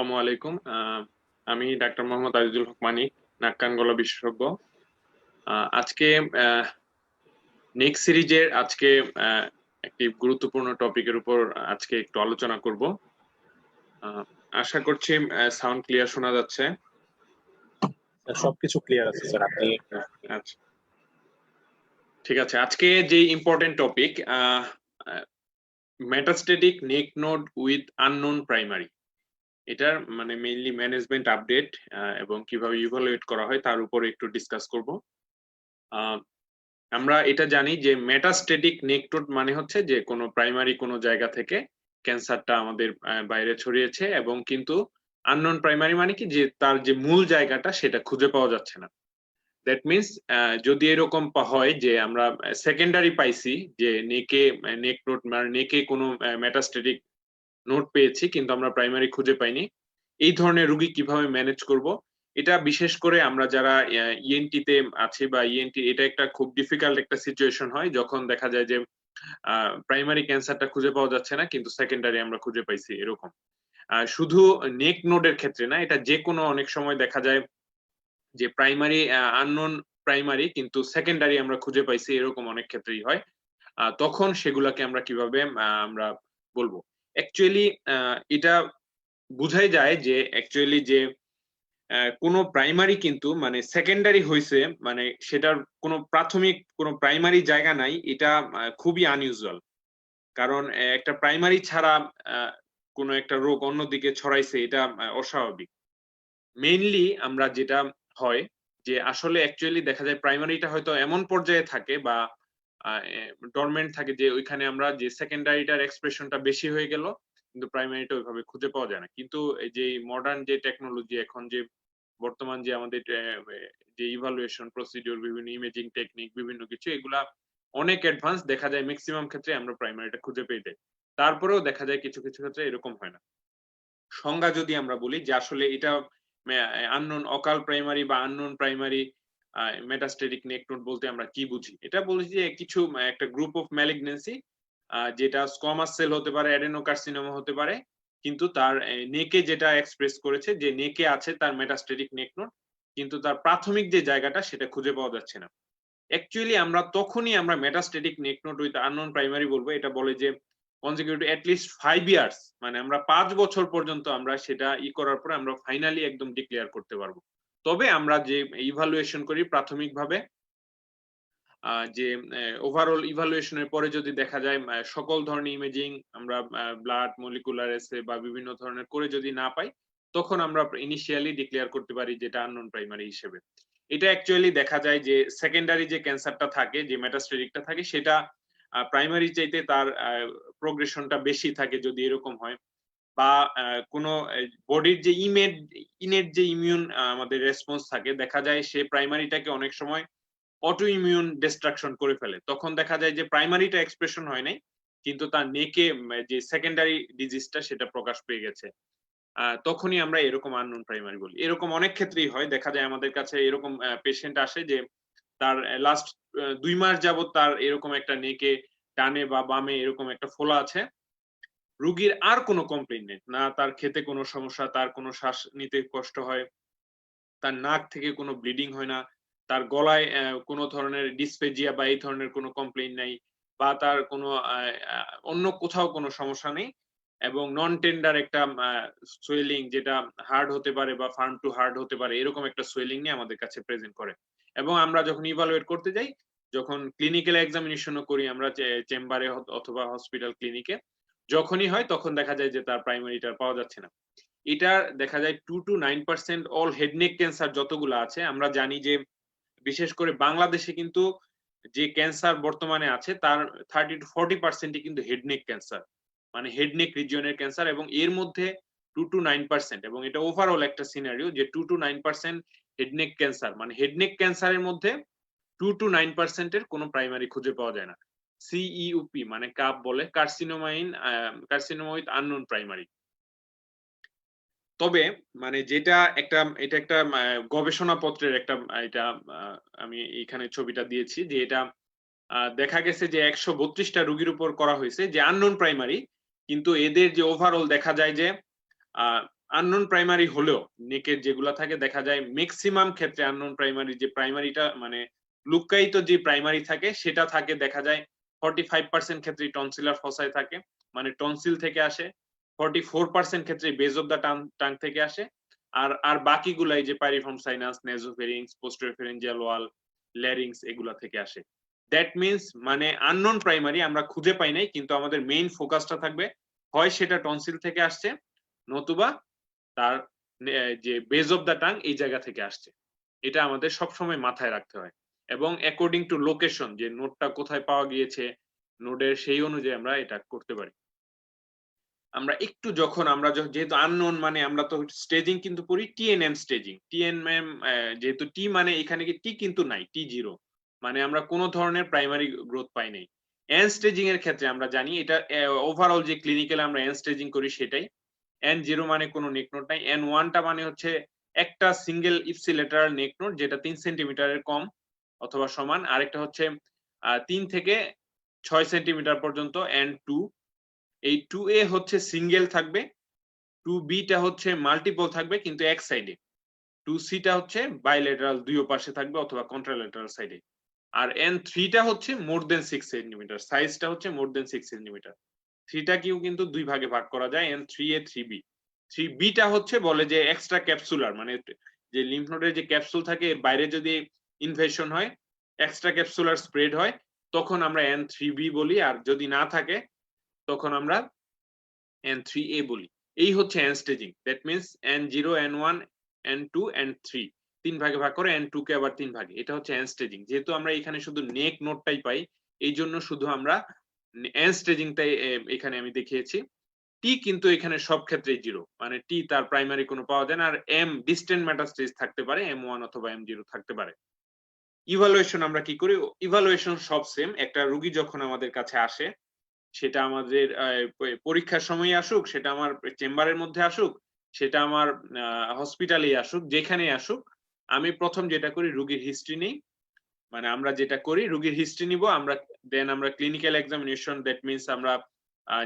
আসসালামু আলাইকুম। আমি ডাক্তার মোহাম্মদ আজিজুল হক মানিক, নাক কান গলা বিশেষজ্ঞ। আজকে নেক্সট সিরিজের একটি গুরুত্বপূর্ণ টপিকের উপর আজকে একটু আলোচনা করব। আশা করছি সাউন্ড ক্লিয়ার শোনা যাচ্ছে। সবকিছু ক্লিয়ার আছে স্যার, আপনি আচ্ছা, ঠিক আছে। আজকে যে important topic, metastatic neck node with unknown primary. এটার মানে মেইনলি ম্যানেজমেন্ট আপডেট এবং কিভাবে ইভালুয়েট করা হয় তার উপরে একটু ডিসকাস করব। আমরা এটা জানি যে মেটাস্ট্যাটিক নেক নোড মানে হচ্ছে যে কোনো প্রাইমারি কোনো জায়গা থেকে ক্যান্সারটা আমাদের বাইরে ছড়িয়েছে, এবং কিন্তু আননোন প্রাইমারি মানে কি, যে তার যে মূল জায়গাটা সেটা খুঁজে পাওয়া যাচ্ছে না। দ্যাট মিনস যদি এরকম হয় যে আমরা সেকেন্ডারি পাইছি, যে নেক নোড মানে নেকে কোনো মেটাস্ট্যাটিক নোট পেয়েছি কিন্তু আমরা প্রাইমারি খুঁজে পাইনি, এই ধরনের রোগী কিভাবে ম্যানেজ করব। এটা বিশেষ করে আমরা যারা ইএনটি তে আছি বা ইএনটি, এটা একটা খুব ডিফিকাল্ট একটা সিচুয়েশন হয় যখন দেখা যায় যে প্রাইমারি ক্যান্সারটা খুঁজে পাওয়া যাচ্ছে না কিন্তু সেকেন্ডারি আমরা খুঁজে পাইছি, এরকম। শুধু নেক নোডের ক্ষেত্রে না, এটা যে কোনো অনেক সময় দেখা যায় যে প্রাইমারি আননোন প্রাইমারি কিন্তু সেকেন্ডারি আমরা খুঁজে পাইছি, এরকম অনেক ক্ষেত্রেই হয়। তখন সেগুলাকে আমরা কিভাবে আমরা বলবো। অ্যাকচুয়ালি এটা বুঝাই যায় যে অ্যাকচুয়ালি যে কোনো প্রাইমারি কিন্তু মানে সেকেন্ডারি হইছে, মানে সেটার কোনো প্রাথমিক কোনো প্রাইমারি জায়গা নাই, এটা খুবই আনইউজুয়াল। কারণ একটা প্রাইমারি ছাড়া কোনো একটা রোগ অন্যদিকে ছড়াইছে, এটা অস্বাভাবিক। মেইনলি আমরা যেটা হয় যে আসলে অ্যাকচুয়ালি দেখা যায় প্রাইমারিটা হয়তো এমন পর্যায়ে থাকে বা ডরমেন্ট থাকে যে ওইখানে আমরা যে সেকেন্ডারিটার এক্সপ্রেশনটা বেশি হয়ে গেল কিন্তু প্রাইমারিটা ওইভাবে খুঁজে পাওয়া যায় না। কিন্তু এই যে মডার্ন যে টেকনোলজি, এখন যে বর্তমান যে আমাদের যে ইভালুয়েশন প্রসিডিউর, বিভিন্ন ইমেজিং টেকনিক, বিভিন্ন কিছু, এগুলা অনেক অ্যাডভান্স, দেখা যায় ম্যাক্সিমাম ক্ষেত্রে আমরা প্রাইমারিটা খুঁজে পেয়ে যাই। তারপরেও দেখা যায় কিছু কিছু ক্ষেত্রে এরকম হয় না। সংজ্ঞা যদি আমরা বলি যে আসলে এটা আননোন অকাল প্রাইমারি বা আননোন প্রাইমারি মেটাস্ট্যাটিক নেক নোড বলতে আমরা কি বুঝি, এটা বলছি যে কিছু একটা গ্রুপ অফ ম্যালিগন্যান্সি, যেটা স্কোয়ামাস সেল হতে পারে, অ্যাডেনোকার্সিনোমা হতে পারে, কিন্তু তার নেকে যেটা এক্সপ্রেস করেছে, যে নেকে আছে তার মেটাস্ট্যাটিক নেক নোড, কিন্তু তার প্রাথমিক যে জায়গাটা সেটা খুঁজে পাওয়া যাচ্ছে না। অ্যাকচুয়ালি আমরা তখনই আমরা metastatic neck node with unknown primary বলবো। এটা বলে যে কনজিকিউটিভ এট লিস্ট 5 ইয়ার্স, মানে আমরা 5 বছর পর্যন্ত আমরা সেটা করার পরে আমরা ফাইনালি একদম ডিক্লেয়ার করতে পারবো। তবে আমরা যে ইভালুয়েশন করি প্রাথমিকভাবে, যে ওভারঅল ইভালুয়েশনের পরে যদি দেখা যায় সকল ধরনের ইমেজিং আমরা ব্লাড, মলিকুলার এসে বা বিভিন্ন ধরনের করে যদি না পাই, তখন আমরা ইনিশিয়ালি ডিক্লেয়ার করতে পারি যেটা আননোন প্রাইমারি হিসেবে। এটা অ্যাকচুয়ালি দেখা যায় যে সেকেন্ডারি যে ক্যান্সারটা থাকে, যে মেটাস্ট্যাটিকটা থাকে, সেটা প্রাইমারি চাইতে তার প্রোগ্রেশনটা বেশি থাকে যদি এরকম হয়, বা কোনো বডির যে ইনেট যে ইমিউন আমাদের রেসপন্স থাকে, দেখা যায় সে প্রাইমারিটাকে অনেক সময় অটো ইমিউন ডিস্ট্রাকশন করে ফেলে। তখন দেখা যায় যে প্রাইমারিটা এক্সপ্রেশন হয় নাই কিন্তু তার নেকে যে সেকেন্ডারি ডিজিজটা সেটা প্রকাশ পেয়ে গেছে। তখনই আমরা এরকম আননোন প্রাইমারি বলি। এরকম অনেক ক্ষেত্রেই হয়, দেখা যায় আমাদের কাছে এরকম পেশেন্ট আসে যে তার লাস্ট 2 মাস যাবত তার এরকম একটা নেকে ডানে বা বামে এরকম একটা ফোলা আছে। রোগীর আর কোনো কমপ্লেইন নেই, না তার খেতে কোনো সমস্যা, তার কোনো শ্বাস নিতে কষ্ট হয়, তার নাক থেকে কোনো ব্লিডিং হয় না, তার গলায় কোনো ধরনের ডিসফেজিয়া বা এই ধরনের কোনো কমপ্লেইন নাই, বা তার কোনো অন্য কোথাও কোনো সমস্যা নেই, এবং নন টেন্ডার একটা সোয়েলিং, যেটা হার্ড হতে পারে বা ফার্ম টু হার্ড হতে পারে, এরকম একটা সোয়েলিং নিয়ে আমাদের কাছে প্রেজেন্ট করে। এবং আমরা যখন ইভালুয়েট করতে যাই, যখন ক্লিনিক্যাল এক্সামিনেশনও করি আমরা চেম্বারে অথবা হসপিটাল ক্লিনিকে, যখনই হয় তখন দেখা যায় যে তার প্রাইমারিটা পাওয়া যাচ্ছে না। এটা দেখা যায় 2 to 9% all head neck cancer যতগুলো আছে, আমরা জানি যে বিশেষ করে বাংলাদেশে কিন্তু যে ক্যান্সার বর্তমানে আছে তার 30 to 40% ই কিন্তু হেড নেক ক্যান্সার, মানে হেড নেক রিজিয়নের ক্যান্সার, এবং এর মধ্যে 2 to 9%, এবং এটা ওভারঅল একটা সিনারিও যে 2 to 9% হেড নেক ক্যান্সার, মানে হেড নেক ক্যান্সারের মধ্যে 2 to 9% এর কোনো প্রাইমারি খুঁজে পাওয়া যায় না। সিইউপি মানে কাপ বলে, কার্সিনোমা উইথ আননোন প্রাইমারি। তবে মানে এটা একটা গবেষণাপত্রের একটা এটা আমি এখানে ছবিটা দিয়েছি, যে এটা দেখা গেছে যে 132 টা রোগীর উপর করা হয়েছে যে আননোন প্রাইমারি, কিন্তু এদের যে ওভারঅল দেখা যায় যে আননোন প্রাইমারি হলেও নেকের যেগুলা থাকে দেখা যায় ম্যাক্সিমাম ক্ষেত্রে আননোন প্রাইমারি যে প্রাইমারিটা মানে লুক্কায়িত যে প্রাইমারি থাকে সেটা থাকে দেখা যায় 45% ক্ষেত্রেই টনসিলার ফসায় থাকে, মানে টনসিল থেকে আসে। 44% ক্ষেত্রে বেজ অফ দ্য টাং থেকে আসে। আর বাকিগুলাই যে পাইরিফর্ম সাইনাস, নেজোফেরিংস, পোস্টেরোফেরেঞ্জিয়াল ওয়াল, ল্যারিংস এগুলা থেকে আসে। দ্যাট মিনস মানে আননোন প্রাইমারি আমরা খুঁজে পাই নাই, কিন্তু আমাদের মেইন ফোকাসটা থাকবে হয় সেটা টনসিল থেকে আসছে, নতুবা তার যে বেজ অফ দ্য টাং এই জায়গা থেকে আসছে। এটা আমাদের সবসময় মাথায় রাখতে হয়। এবং অ্যাকর্ডিং টু লোকেশন যে নোডটা কোথায় পাওয়া গিয়েছে, নোডের সেই অনুযায়ী আমরা এটা করতে পারি। আমরা একটু যখন আমরা যেহেতু আননোন মানে আমরা তো স্টেজিং কিন্তু করি টিএনএম স্টেজিং। টিএনএম যেহেতু টি মানে এখানে কি টি কিন্তু নাই, টি 0 মানে আমরা কোন ধরনের প্রাইমারি গ্রোথ পাই নাই। এন স্টেজিং এর ক্ষেত্রে আমরা জানি এটা ওভারঅল যে ক্লিনিক্যাল আমরা এন স্টেজিং করি সেটাই। N0 মানে কোনো নেক নোড নাই। N1 টা মানে হচ্ছে একটা সিঙ্গেল ইপসিলেটারাল নেক নোড যেটা 3 সেন্টিমিটারের কম অথবা সমান। আরেকটা হচ্ছে 3 থেকে 6 সেন্টিমিটার পর্যন্ত N2। এই 2A হচ্ছে সিঙ্গেল থাকবে, 2B টা হচ্ছে মাল্টিপল থাকবে কিন্তু এক সাইডে। 2C টা হচ্ছে বাইলেটারাল দুই পাশে থাকবে অথবা কন্ট্রালেটারাল সাইডে। আর N3 টা হচ্ছে মোর দেন 6 সেন্টিমিটার। সাইজটা হচ্ছে মোর দেন 6 সেন্টিমিটার। 3 টাকেও কিন্তু দুই ভাগে ভাগ করা যায়, N3A 3B। 3B টা হচ্ছে বলে যে এক্সট্রা ক্যাপসুলার, মানে যে লিম্ফ নোডের যে ক্যাপসুল থাকে এর বাইরে যদি ইনভেশন হয়, এক্সট্রা ক্যাপসুলার স্প্রেড হয়, তখন আমরা N3B বলি। আর যদি না থাকে তখন আমরা N3A বলি। এই হচ্ছে N staging. That means N0, N1, N2, N3 তিন ভাগে ভাগ করে N2 কে আবার তিন ভাগে। এটা হচ্ছে এন স্টেজিং। যেহেতু আমরা এখানে শুধু নেক নোডটাই পাই, এই জন্য শুধু আমরা এন স্টেজিংটাই এখানে আমি দেখিয়েছি। টি কিন্তু এখানে সব ক্ষেত্রেই 0, মানে টি তার প্রাইমারি কোনো পাওয়া যায় না। আর এম ডিস্টেন্ট মেটাস্টেজ থাকতে পারে, M1 অথবা M0 থাকতে পারে। ইভালুয়েশন আমরা কি করি? ইভালুয়েশন সব সেম। একটা রোগী যখন আমাদের কাছে আসে, সেটা আমাদের পরীক্ষার সময়ই আসুক, সেটা আমার চেম্বারের মধ্যে আসুক, সেটা আমার হসপিটালেই আসুক, যেখানেই আসুক, আমি প্রথম যেটা করি রোগীর হিস্ট্রি নেই। মানে আমরা যেটা করি রোগীর হিস্ট্রি নিব, আমরা দেন আমরা ক্লিনিক্যাল এক্সামিনেশন, দ্যাট মিনস আমরা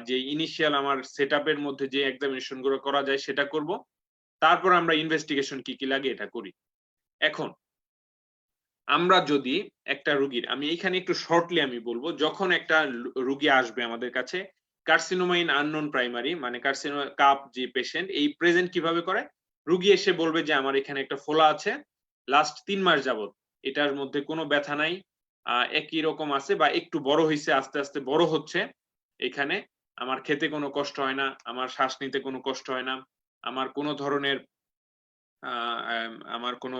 যে ইনিশিয়াল আমার সেটআপের মধ্যে যে এক্সামিনেশন গুলো করা যায় সেটা করব। তারপর আমরা ইনভেস্টিগেশন কি কি লাগে এটা করি। এখন আমরা যদি একটা রোগীর, আমি এইখানে একটু শর্টলি আমি বলবো, যখন একটা রোগী আসবে আমাদের কাছে কার্সিনোমা ইন আননোন প্রাইমারি, মানে কার্সিনোমা কাপ যে পেশেন্ট এই প্রেজেন্ট কিভাবে করে, রোগী এসে বলবে যে আমার এখানে একটা ফোলা আছে লাস্ট 3 মাস যাবত, এটার মধ্যে কোনো ব্যথা নাই, একই রকম আছে বা একটু বড় হইছে, আস্তে আস্তে বড় হচ্ছে, এখানে আমার খেতে কোনো কষ্ট হয় না, আমার শ্বাস নিতে কোনো কষ্ট হয় না, আমার কোনো ধরনের আমার কোনো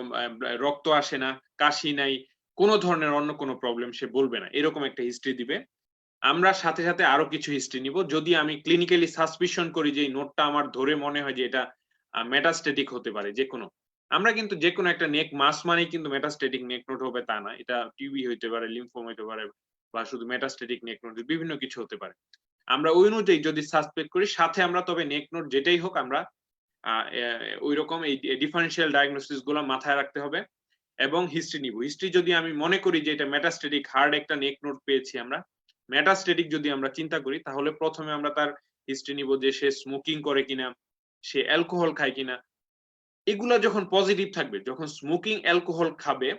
রক্ত আসে না, কাশি নাই, কোন ধরনের অন্য কোনো প্রবলেম সে বলবে না। এরকম একটা হিস্ট্রি দিবে। আমরা সাথে, সাথে আরো কিছু হিস্ট্রি নিব। যদি আমি ক্লিনিক্যালি সাসপিশন করি যে এই নোটটা আমার ধরে মনে হয় যে এটা মেটাস্টেটিক হতে পারে যেকোনো। আমরা কিন্তু যেকোনো একটা নেক মাস মানেই কিন্তু মেটাস্টেটিক নেক নোড হবে তা না। এটা টিবি হইতে পারে, লিম্ফোমা হইতে পারে বা শুধু মেটাস্টেটিক নেক নোড, বিভিন্ন কিছু হতে পারে। আমরা ওই অনুযায়ী যদি সাসপেক্ট করি, সাথে আমরা তবে নেক নোড যেটাই হোক আমরা ওইরকম এই ডিফারেনশিয়াল ডায়াগনোসিস গুলো মাথায় রাখতে হবে এবং হিস্ট্রি নিব। হিস্ট্রি যদি আমি মনে করি যে এটা মেটাস্টেটিক হার্ড একটা নেক নোড পেয়েছি আমরা, মেটাস্টেটিক যদি আমরা চিন্তা করি, তাহলে প্রথমে আমরা তার হিস্ট্রি নিব যে সে স্মোকিং করে কিনা, সে অ্যালকোহল খায় কিনা। এগুলা যখন পজিটিভ থাকবে, যখন স্মোকিং অ্যালকোহল খাবে,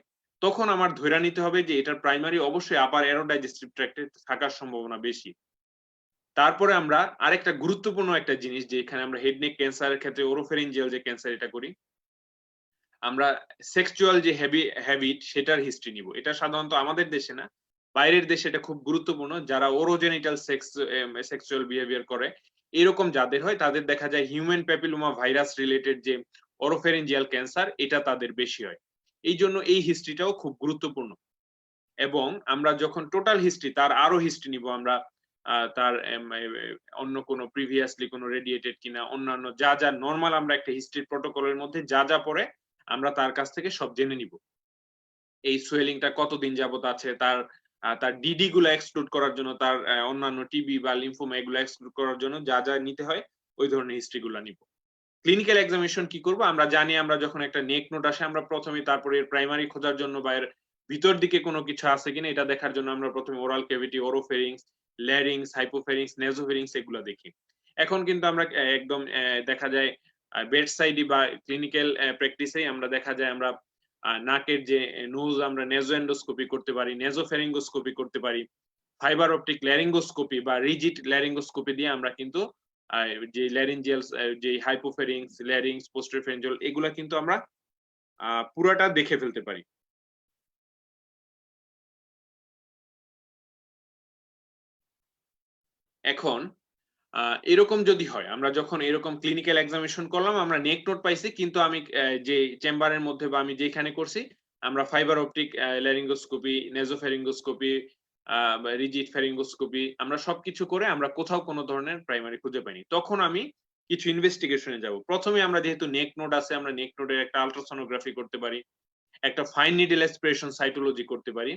তখন আমার ধইরা নিতে হবে যে এটার প্রাইমারি অবশ্যই আপার অ্যারোডাইজেস্টিভ ট্র্যাক্টে থাকার সম্ভাবনা বেশি। তারপরে আমরা আরেকটা গুরুত্বপূর্ণ একটা জিনিস, যে এখানে আমরা হেড নেক ক্যান্সারের ক্ষেত্রে ওরোফেরিনজিয়াল যে ক্যান্সার এটা করি, আমরা সেক্সুয়াল যে হ্যাবিট সেটার হিস্ট্রি নিব। এটা সাধারণত আমাদের দেশে না, বাইরের দেশে এটা খুব গুরুত্বপূর্ণ। যারা ওরোজেনিটাল সেক্সুয়াল বিহেভিয়ার করে এরকম যাদের হয়, তাদের দেখা যায় হিউম্যান প্যাপিলোমা ভাইরাস রিলেটেড যে ওরোফেরিনজিয়াল ক্যান্সার এটা তাদের বেশি হয়। এই জন্য এই হিস্ট্রিটাও খুব গুরুত্বপূর্ণ। এবং আমরা যখন টোটাল হিস্ট্রি, তার আরো হিস্ট্রি নিব আমরা, তার অন্য কোনো প্রিভিয়াসলি কোনো রেডিয়েটেড কিনা, অন্যান্য যা যা নরমাল আমরা একটা হিস্ট্রি প্রটোকলের মধ্যে যা যা পড়ে আমরা তার কাছ থেকে সব জেনে নিব। এই সোয়েলিংটা কতদিন যাবত আছে, তার ডিডি গুলো এক্সক্লুড করার জন্য, তার অন্যান্য টিবি বা লিম্ফোমা এগুলো এক্সক্লুড করার জন্য যা যা নিতে হয় ওই ধরনের হিস্ট্রি গুলো নিব। ক্লিনিক্যাল এক্সামিনেশন কি করব, আমরা জানি আমরা যখন একটা নেক নোট আসে আমরা প্রথমে তারপরে এর প্রাইমারি খোঁজার জন্য বা এর ভিতর দিকে কোনো কিছু আছে কিনা এটা দেখার জন্য আমরা প্রথমে oral cavity, oropharynx, larynx, hypopharynx, nasopharynx এগুলো দেখি। এখন কিন্তু আমরা একদম দেখা যায় বেড সাইডে বা ক্লিনিক্যাল প্র্যাকটিসেই আমরা দেখা যায় আমরা নাকের যে নোজ আমরা নেজোএন্ডোস্কোপি করতে পারি, নেজোফেরিঙ্গোস্কোপি করতে পারি, ফাইবার অপটিক ল্যারিঙ্গোস্কোপি বা রিজিড ল্যারিঙ্গোস্কোপি দিয়ে আমরা কিন্তু যে ল্যারিঞ্জিয়াল যে হাইপোফেরিংস, ল্যারিংস, পোস্টেরোফেরিঞ্জিয়াল এগুলা কিন্তু আমরা পুরাটা দেখে ফেলতে পারি। এখন এরকম যদি হয়, আমরা যখন এরকম ক্লিনিক্যাল এক্সামিনেশন করলাম, আমরা নেক নোট পাইছি, কিন্তু আমি যে চেম্বারের মধ্যে বা আমি যেখানে করছি, আমরা ফাইবার অপটিক ল্যারিঙ্গোস্কোপি, নেজোফেরিঙ্গোস্কোপি, রিজিড ফেরিঙ্গোস্কোপি আমরা সবকিছু করে আমরা কোথাও কোনো ধরনের প্রাইমারি খুঁজে পাইনি। তখন আমি কিছু ইনভেস্টিগেশনে যাব। প্রথমে আমরা যেহেতু নেক নোড আছে, আমরা নেক নোডের একটা আল্ট্রাসোনোগ্রাফি করতে পারি, একটা ফাইন নিডল অ্যাসপিরেশন সাইটোলজি করতে পারি।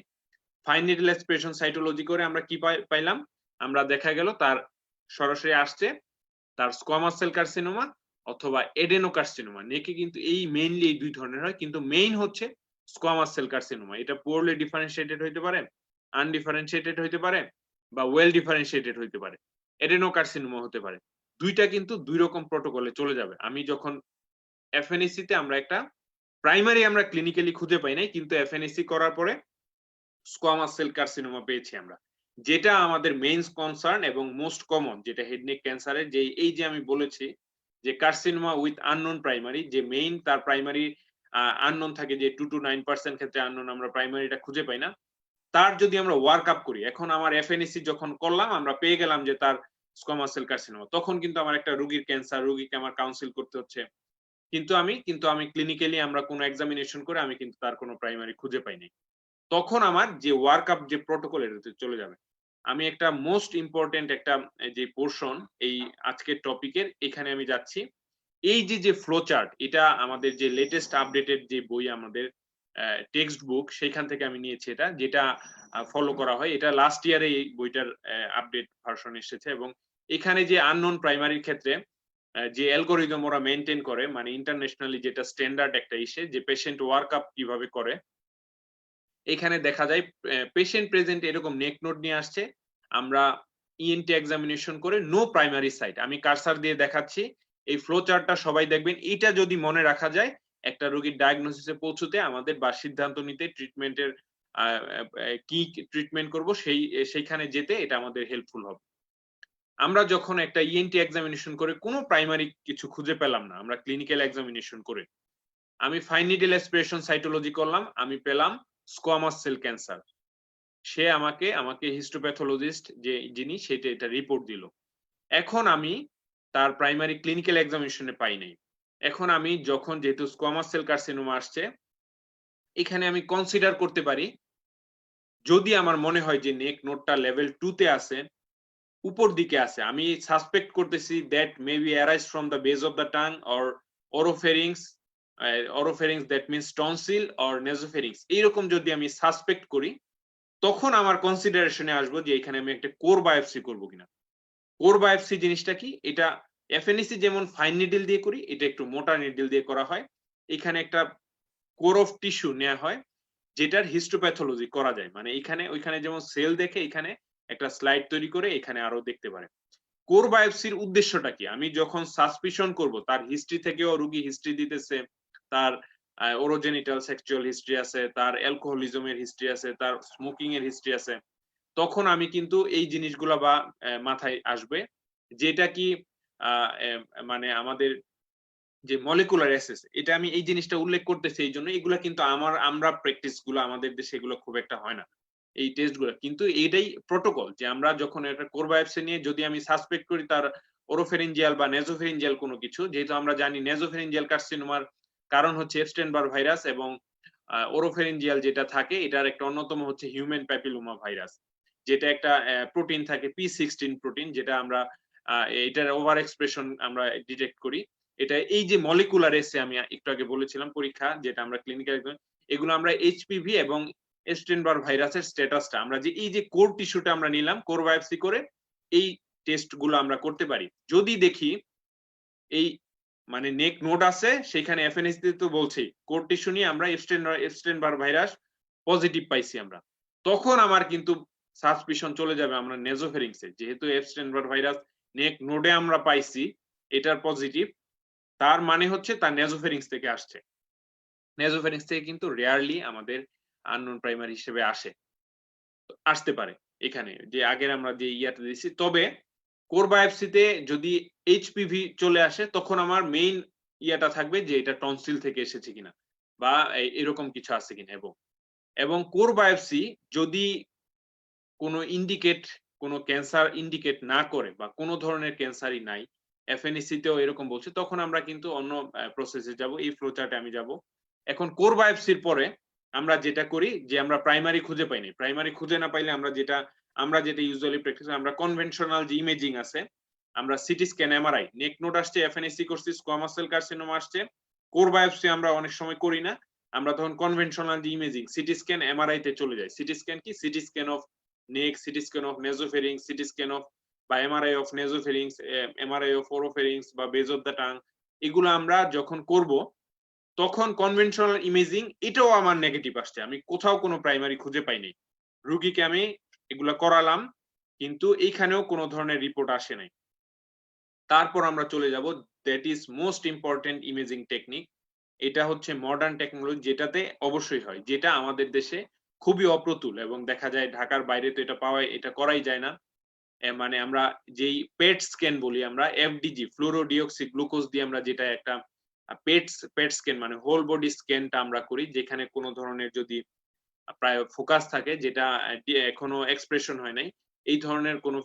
ফাইন নিডল অ্যাসপিরেশন সাইটোলজি করে আমরা কি পাইলাম? আমরা দেখা গেল তার সরাসরি আসছে তার স্কোয়ামাস সেল কার্সিনোমা অথবা এডেনোকার্সিনোমা। নেকে কিন্তু এই মেইনলি এই দুই ধরনের হয়, কিন্তু মেইন হচ্ছে স্কোয়ামাস সেল কার্সিনোমা। এটা পুরলি ডিফারেন্সিয়েটেড হইতে পারে, আনডিফারেন্সিয়েটেড হইতে পারে, বা ওয়েল ডিফারেন্সিয়েটেড হইতে পারে, এডেনোকার্সিনোমা হতে পারে। দুইটা কিন্তু দুই রকম প্রটোকলে চলে যাবে। আমি যখন এফএনএসি তে আমরা একটা প্রাইমারি আমরা ক্লিনিক্যালি খুঁজে পাই নাই, কিন্তু এফএনএসি করার পরে স্কোয়ামাস সেল কার্সিনোমা পেয়েছি আমরা, যেটা আমাদের মেইন কনসার্ন এবং মোস্ট কমন, যেটা হেড নেক ক্যান্সারের যে এই যে আমি বলেছি যে কার্সিনোমা উইথ আননোন প্রাইমারি, যে মেইন তার প্রাইমারি আননোন থাকে, যে 2 to 9% ক্ষেত্রে আননোন আমরা প্রাইমারিটা খুঁজে পাই না। তার যদি আমরা ওয়ার্ক আপ করি, এখন আমার এফএনএসি যখন করলাম আমরা পেয়ে গেলাম যে তার স্কোয়ামাস সেল কার্সিনোমা, তখন কিন্তু আমার একটা রোগীর ক্যান্সার, রোগীকে আমার কাউন্সিল করতে হচ্ছে, কিন্তু আমি ক্লিনিক্যালি আমরা কোনো এক্সামিনেশন করে আমি কিন্তু তার কোনো প্রাইমারি খুঁজে পাইনি। তখন আমার যে ওয়ার্ক আপ যে প্রটোকল এটাতে চলে যাবে। আমি একটা মোস্ট ইম্পর্টেন্ট একটা যে পোরশন এই আজকের টপিকের, এখানে আমি যাচ্ছি। এই যে ফ্লো চার্ট, এটা আমাদের যে লেটেস্ট আপডেটেড যে বই আমাদের টেক্সট বুক, সেখান থেকে আমি নিয়েছি এটা, যেটা ফলো করা হয়। এটা লাস্ট ইয়ারে এই বইটার আপডেট ভার্সন এসেছে, এবং এখানে যে আননোন প্রাইমারির ক্ষেত্রে যে অ্যালগরিদম ওরা মেইনটেইন করে, মানে ইন্টারন্যাশনালি যেটা স্ট্যান্ডার্ড একটা ইসে, যে পেশেন্ট ওয়ার্ক আপ কিভাবে করে, এখানে দেখা যায় পেশেন্ট প্রেজেন্ট এরকম নেক নোড নিয়ে আসছে, আমরা ইএনটি এক্সামিনেশন করে নো প্রাইমারি সাইট, আমি কারসার দিয়ে দেখাচ্ছি, এই ফ্লো চার্টটা সবাই দেখবেন। এটা যদি মনে রাখা যায় একটা রোগীর ডায়াগনোসিসে পৌঁছতে আমাদের, বা সিদ্ধান্ত নিতে ট্রিটমেন্টের কি ট্রিটমেন্ট করব সেইখানে যেতে এটা আমাদের হেল্পফুল হবে। আমরা যখন একটা ইএনটি এক্সামিনেশন করে কোনো প্রাইমারি কিছু খুঁজে পেলাম না, আমরা ক্লিনিক্যাল এক্সামিনেশন করে আমি ফাইন নিডল অ্যাসপিরেশন সাইটোলজি করলাম, আমি পেলাম স্কোয়ামাস সেল ক্যান্সার। সে আমাকে হিস্টোপ্যাথোলজিস্ট যে যিনি, সেটা এটা রিপোর্ট দিল। এখন আমি তার প্রাইমারি ক্লিনিক্যাল এক্সামিনেশনে পাই নাই। এখন আমি যখন যেহেতু স্কোয়ামাস সেল কার্সিনোমা আসছে, এখানে আমি কনসিডার করতে পারি, যদি আমার মনে হয় যে নেক নোডটা লেভেল 2 তে আছে, উপর দিকে আছে, আমি সাসপেক্ট করতেছি that maybe arise from the base of the tongue or oropharynx, oropharynx that means tonsil or নেজোফেরিংস, এইরকম যদি আমি সাসপেক্ট করি, তখন আমার কনসিডারেশনে আসবো যে এখানে আমি একটা কোর বায়োপসি করবো কিনা। কোর বায়োপসি জিনিসটা কি? এটা এফএনএসি যেমন ফাইন নিডল দিয়ে করি, এটা একটু মোটা নিডল দিয়ে করা হয়। এখানে একটা কোর অফ টিস্যু নেওয়া হয়, যেটার হিস্টোপ্যাথোলজি করা যায়, মানে এখানে ওইখানে যেমন সেল দেখে এখানে একটা স্লাইড তৈরি করে এখানে আরো দেখতে পারে। কোর বায়োপসির উদ্দেশ্যটা কি? আমি যখন সাসপিশন করব তার হিস্ট্রি থেকেও রোগী হিস্ট্রি দিতেছে, তার ওরোজেনিটাল সেক্সুয়াল হিস্ট্রি আছে, তার অ্যালকোহলিজমের হিস্ট্রি আছে, তার স্মোকিং এর হিস্ট্রি আছে, তখন আমি কিন্তু এই জিনিসগুলা বা মাথায় আসবে, যেটা কি মানে আমাদের যে মলিকুলার অ্যাসেস, এটা আমি এই জিনিসটা উল্লেখ করতেছি এই জন্য, এগুলা কিন্তু আমরা প্র্যাকটিস গুলো আমাদের দেশে এগুলো খুব একটা হয় না, এই টেস্ট গুলো। কিন্তু এটাই প্রোটোকল, যে আমরা যখন একটা কোর বায়োপসি নিয়ে যদি আমি সাসপেক্ট করি তার ওরোফেরিঞ্জিয়াল বা নেজোফেরিঞ্জিয়াল কোনো কিছু, যেহেতু আমরা জানি নেজোফেরিঞ্জিয়াল কার্সিনোমার কারণ হচ্ছে এপস্টেইন-বার ভাইরাস, এবং ওরোফেরিঞ্জিয়াল যেটা থাকে এটার একটা অন্যতম হচ্ছে হিউম্যান প্যাপিলোমা ভাইরাস, যেটা একটা প্রোটিন থাকে P16 প্রোটিন, যেটা আমরা এটার ওভার এক্সপ্রেশন আমরা ডিটেক্ট করি। এটা এই যে মলিকুলার এসে আমি একটু আগে বলেছিলাম পরীক্ষা, যেটা আমরা ক্লিনিক্যাল, এগুলো আমরা এইচপিভি এবং এপস্টেইন-বার ভাইরাসের স্ট্যাটাসটা আমরা যে এই যে কোর টিস্যুটা আমরা নিলাম কোর বায়োপসি করে, এই টেস্ট গুলো আমরা করতে পারি। যদি দেখি এই মানে নেক নোড আছে, সেখানে এফএনএসি তো বলছেই কোর টিস্যু নিয়ে আমরা এপস্টেইন-বার ভাইরাস পজিটিভ পাইছি আমরা, তখন আমার কিন্তু সাসপিশন চলে যাবে আমরা নেজোফেরিংসে, যেহেতু এপস্টেইন-বার ভাইরাস নেক নোডে আমরা পাইছি, এটার পজিটিভ, তার মানে হচ্ছে তার নেজোফেরিংস থেকে আসছে। নেজোফেরিংস থেকে কিন্তু রেয়ারলি আমাদের আননোন প্রাইমারি হিসেবে আসতে পারে এখানে যে আগের আমরা যে ইয়াটা দিয়েছি। তবে কোর বায়োপসিতে যদি এইচপিভি চলে আসে তখন আমার মেইন ইয়াটা থাকবে যে এটা টনসিল থেকে এসেছে কিনা বা এরকম কিছু আছে কিনা। এবং কোর বায়োপসি যদি কোনো ক্যান্সার ইন্ডিকেট না করে বা কোনো ধরনের ক্যান্সারই নাই, এফএনএসি তেও এরকম বলছে, তখন আমরা কিন্তু অন্য প্রসেসে যাব। এই ফ্লো চার্টে আমি যাব। এখন কোর বায়োপসির পরে আমরা যেটা করি যে আমরা প্রাইমারি খুঁজে পাইনি। প্রাইমারি খুঁজে না পাইলে আমরা যেটা ইউজুয়ালি প্র্যাকটিস আমরা কনভেনশনাল যে ইমেজিং আছে, আমরা সিটি স্ক্যান, এমআরআই, নেক নোড আসছে, এফএনএসি করছি, স্কোয়ামাস সেল কার্সিনোমা আসছে। কোর বায়োপসি আমরা অনেক সময় করি না। আমরা তখন কনভেনশনাল যে ইমেজিং, সিটি স্ক্যান, এমআরআই তে চলে যাই। সিটি স্ক্যান কি? CT scan of neck, CT scan of nasopharynx, CT scan of বা MRI of nasopharynx, MRI of oropharynx বা বেজ অফ দ্য টাং, এগুলো আমরা যখন করব তখন কনভেনশনাল ইমেজিং এটাও আমার নেগেটিভ আসছে। আমি কোথাও কোনো প্রাইমারি খুঁজে পাইনি। রোগীকে আমি এগুলা করালাম, কিন্তু এইখানেও কোনো ধরনের রিপোর্ট আসে নাই। তারপর আমরা চলে যাব that is most important imaging technique. এটা হচ্ছে মডার্ন টেকনোলজি, যেটাতে অবশ্যই হয়, যেটা আমাদের দেশে খুবই অপ্রতুল এবং দেখা যায় ঢাকার বাইরে তো এটা করাই যায় না। মানে আমরা যেই পেট স্ক্যান বলি, আমরা এফডিজি, ফ্লুরো ডিঅক্সি গ্লুকোজ দিয়ে আমরা যেটা একটা পেট স্ক্যান মানে হোল বডি স্ক্যানটা আমরা করি, যেখানে কোনো ধরনের যদি প্রায় ফোকাস থাকে যেটা এখনো এক্সপ্রেশন হয় নাই, এই ধরনের কোনো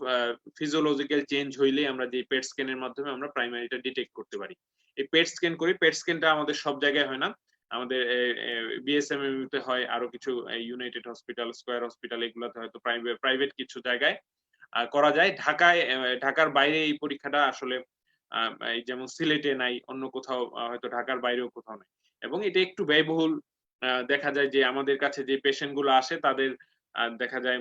ফিজিওলজিক্যাল চেঞ্জ হইলেই আমরা যে পেট স্ক্যানের মাধ্যমে আমরা প্রাইমারিটা ডিটেক্ট করতে পারি। এই পেট স্ক্যান করি। পেট স্ক্যানটা আমাদের সব জায়গায় হয় না, আমাদের বিএসএমএম তে হয়, আরো কিছু ইউনাইটেড হসপিটাল, স্কয়ার হসপিটাল, এগুলোতে হয়তো প্রাইভেট কিছু জায়গায় করা যায়। ঢাকার বাইরে এই পরীক্ষাটা আসলে এই যেমন সিলেটে নাই, অন্য কোথাও হয়তো ঢাকার বাইরেও কোথাও নাই, এবং এটা একটু ব্যয়বহুল। দেখা যায় যে আমাদের কাছে যে পেশেন্ট গুলো আসে তাদের দেখা যায়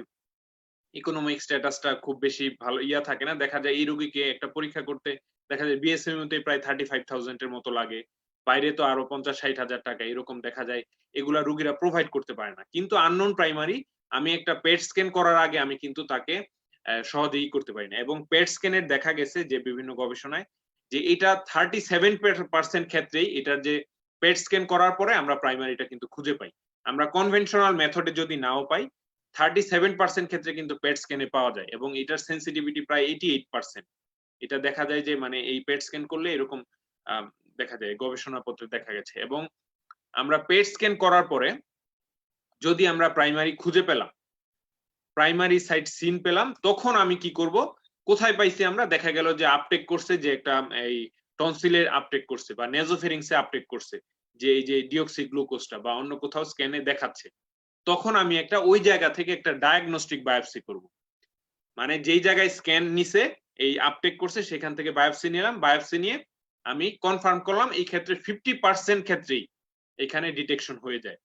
ইকোনমিক স্ট্যাটাসটা খুব বেশি ভালো থাকে না। দেখা যায় এই রোগীকে একটা পরীক্ষা করতে দেখা যায় বিএসএমইউ তে প্রায় 35,000 এর মতো লাগে। বাইরে তো আরো 50-60,000 টাকা এরকম দেখা যায়। এগুলা রোগীরা প্রোভাইড করতে পারে না। কিন্তু আননোন প্রাইমারি আমি একটা পেট স্ক্যান করার আগে আমি কিন্তু তাকে সহজেই করতে পারি না। এবং পেট স্ক্যানের দেখা গেছে যে বিভিন্ন গবেষণায় যে এটা 37% ক্ষেত্রেই এটার যে পেট স্ক্যান করার পরে আমরা প্রাইমারিটা কিন্তু খুঁজে পাই। আমরা কনভেনশনাল মেথডে যদি নাও পাই, 37% ক্ষেত্রে কিন্তু পেট স্ক্যানে পাওয়া যায় এবং এটার সেনসিটিভিটি প্রায় 88%। এটা দেখা যায় যে মানে এই পেট স্ক্যান করলে এরকম দেখা যায় গবেষণাপত্রে দেখা গেছে। এবং আমরা পেট স্ক্যান করার পরে যদি আমরা প্রাইমারি খুঁজে পেলাম, প্রাইমারি সাইট সিন পেলাম, তখন আমি কি করব? কোথায় পাইছি আমরা? দেখা গেল যে আপটেক করছে, যে একটা এই টনসিলের আপটেক করছে বা নেজোফেরিংসে আপটেক করছে, যে এই যে ডিঅক্সি গ্লুকোজটা বা অন্য কোথাও স্ক্যানে দেখাচ্ছে, তখন আমি একটা ওই জায়গা থেকে একটা ডায়াগনস্টিক বায়োপসি করব। মানে যেই জায়গায় স্ক্যান নিছে, এই আপটেক করছে, সেখান থেকে বায়োপসি নিলাম। বায়োপসি নিয়ে আমি কনফার্ম করলাম। এই ক্ষেত্রে 50% ক্ষেত্রেই এখানে ডিটেকশন হয়ে যায়।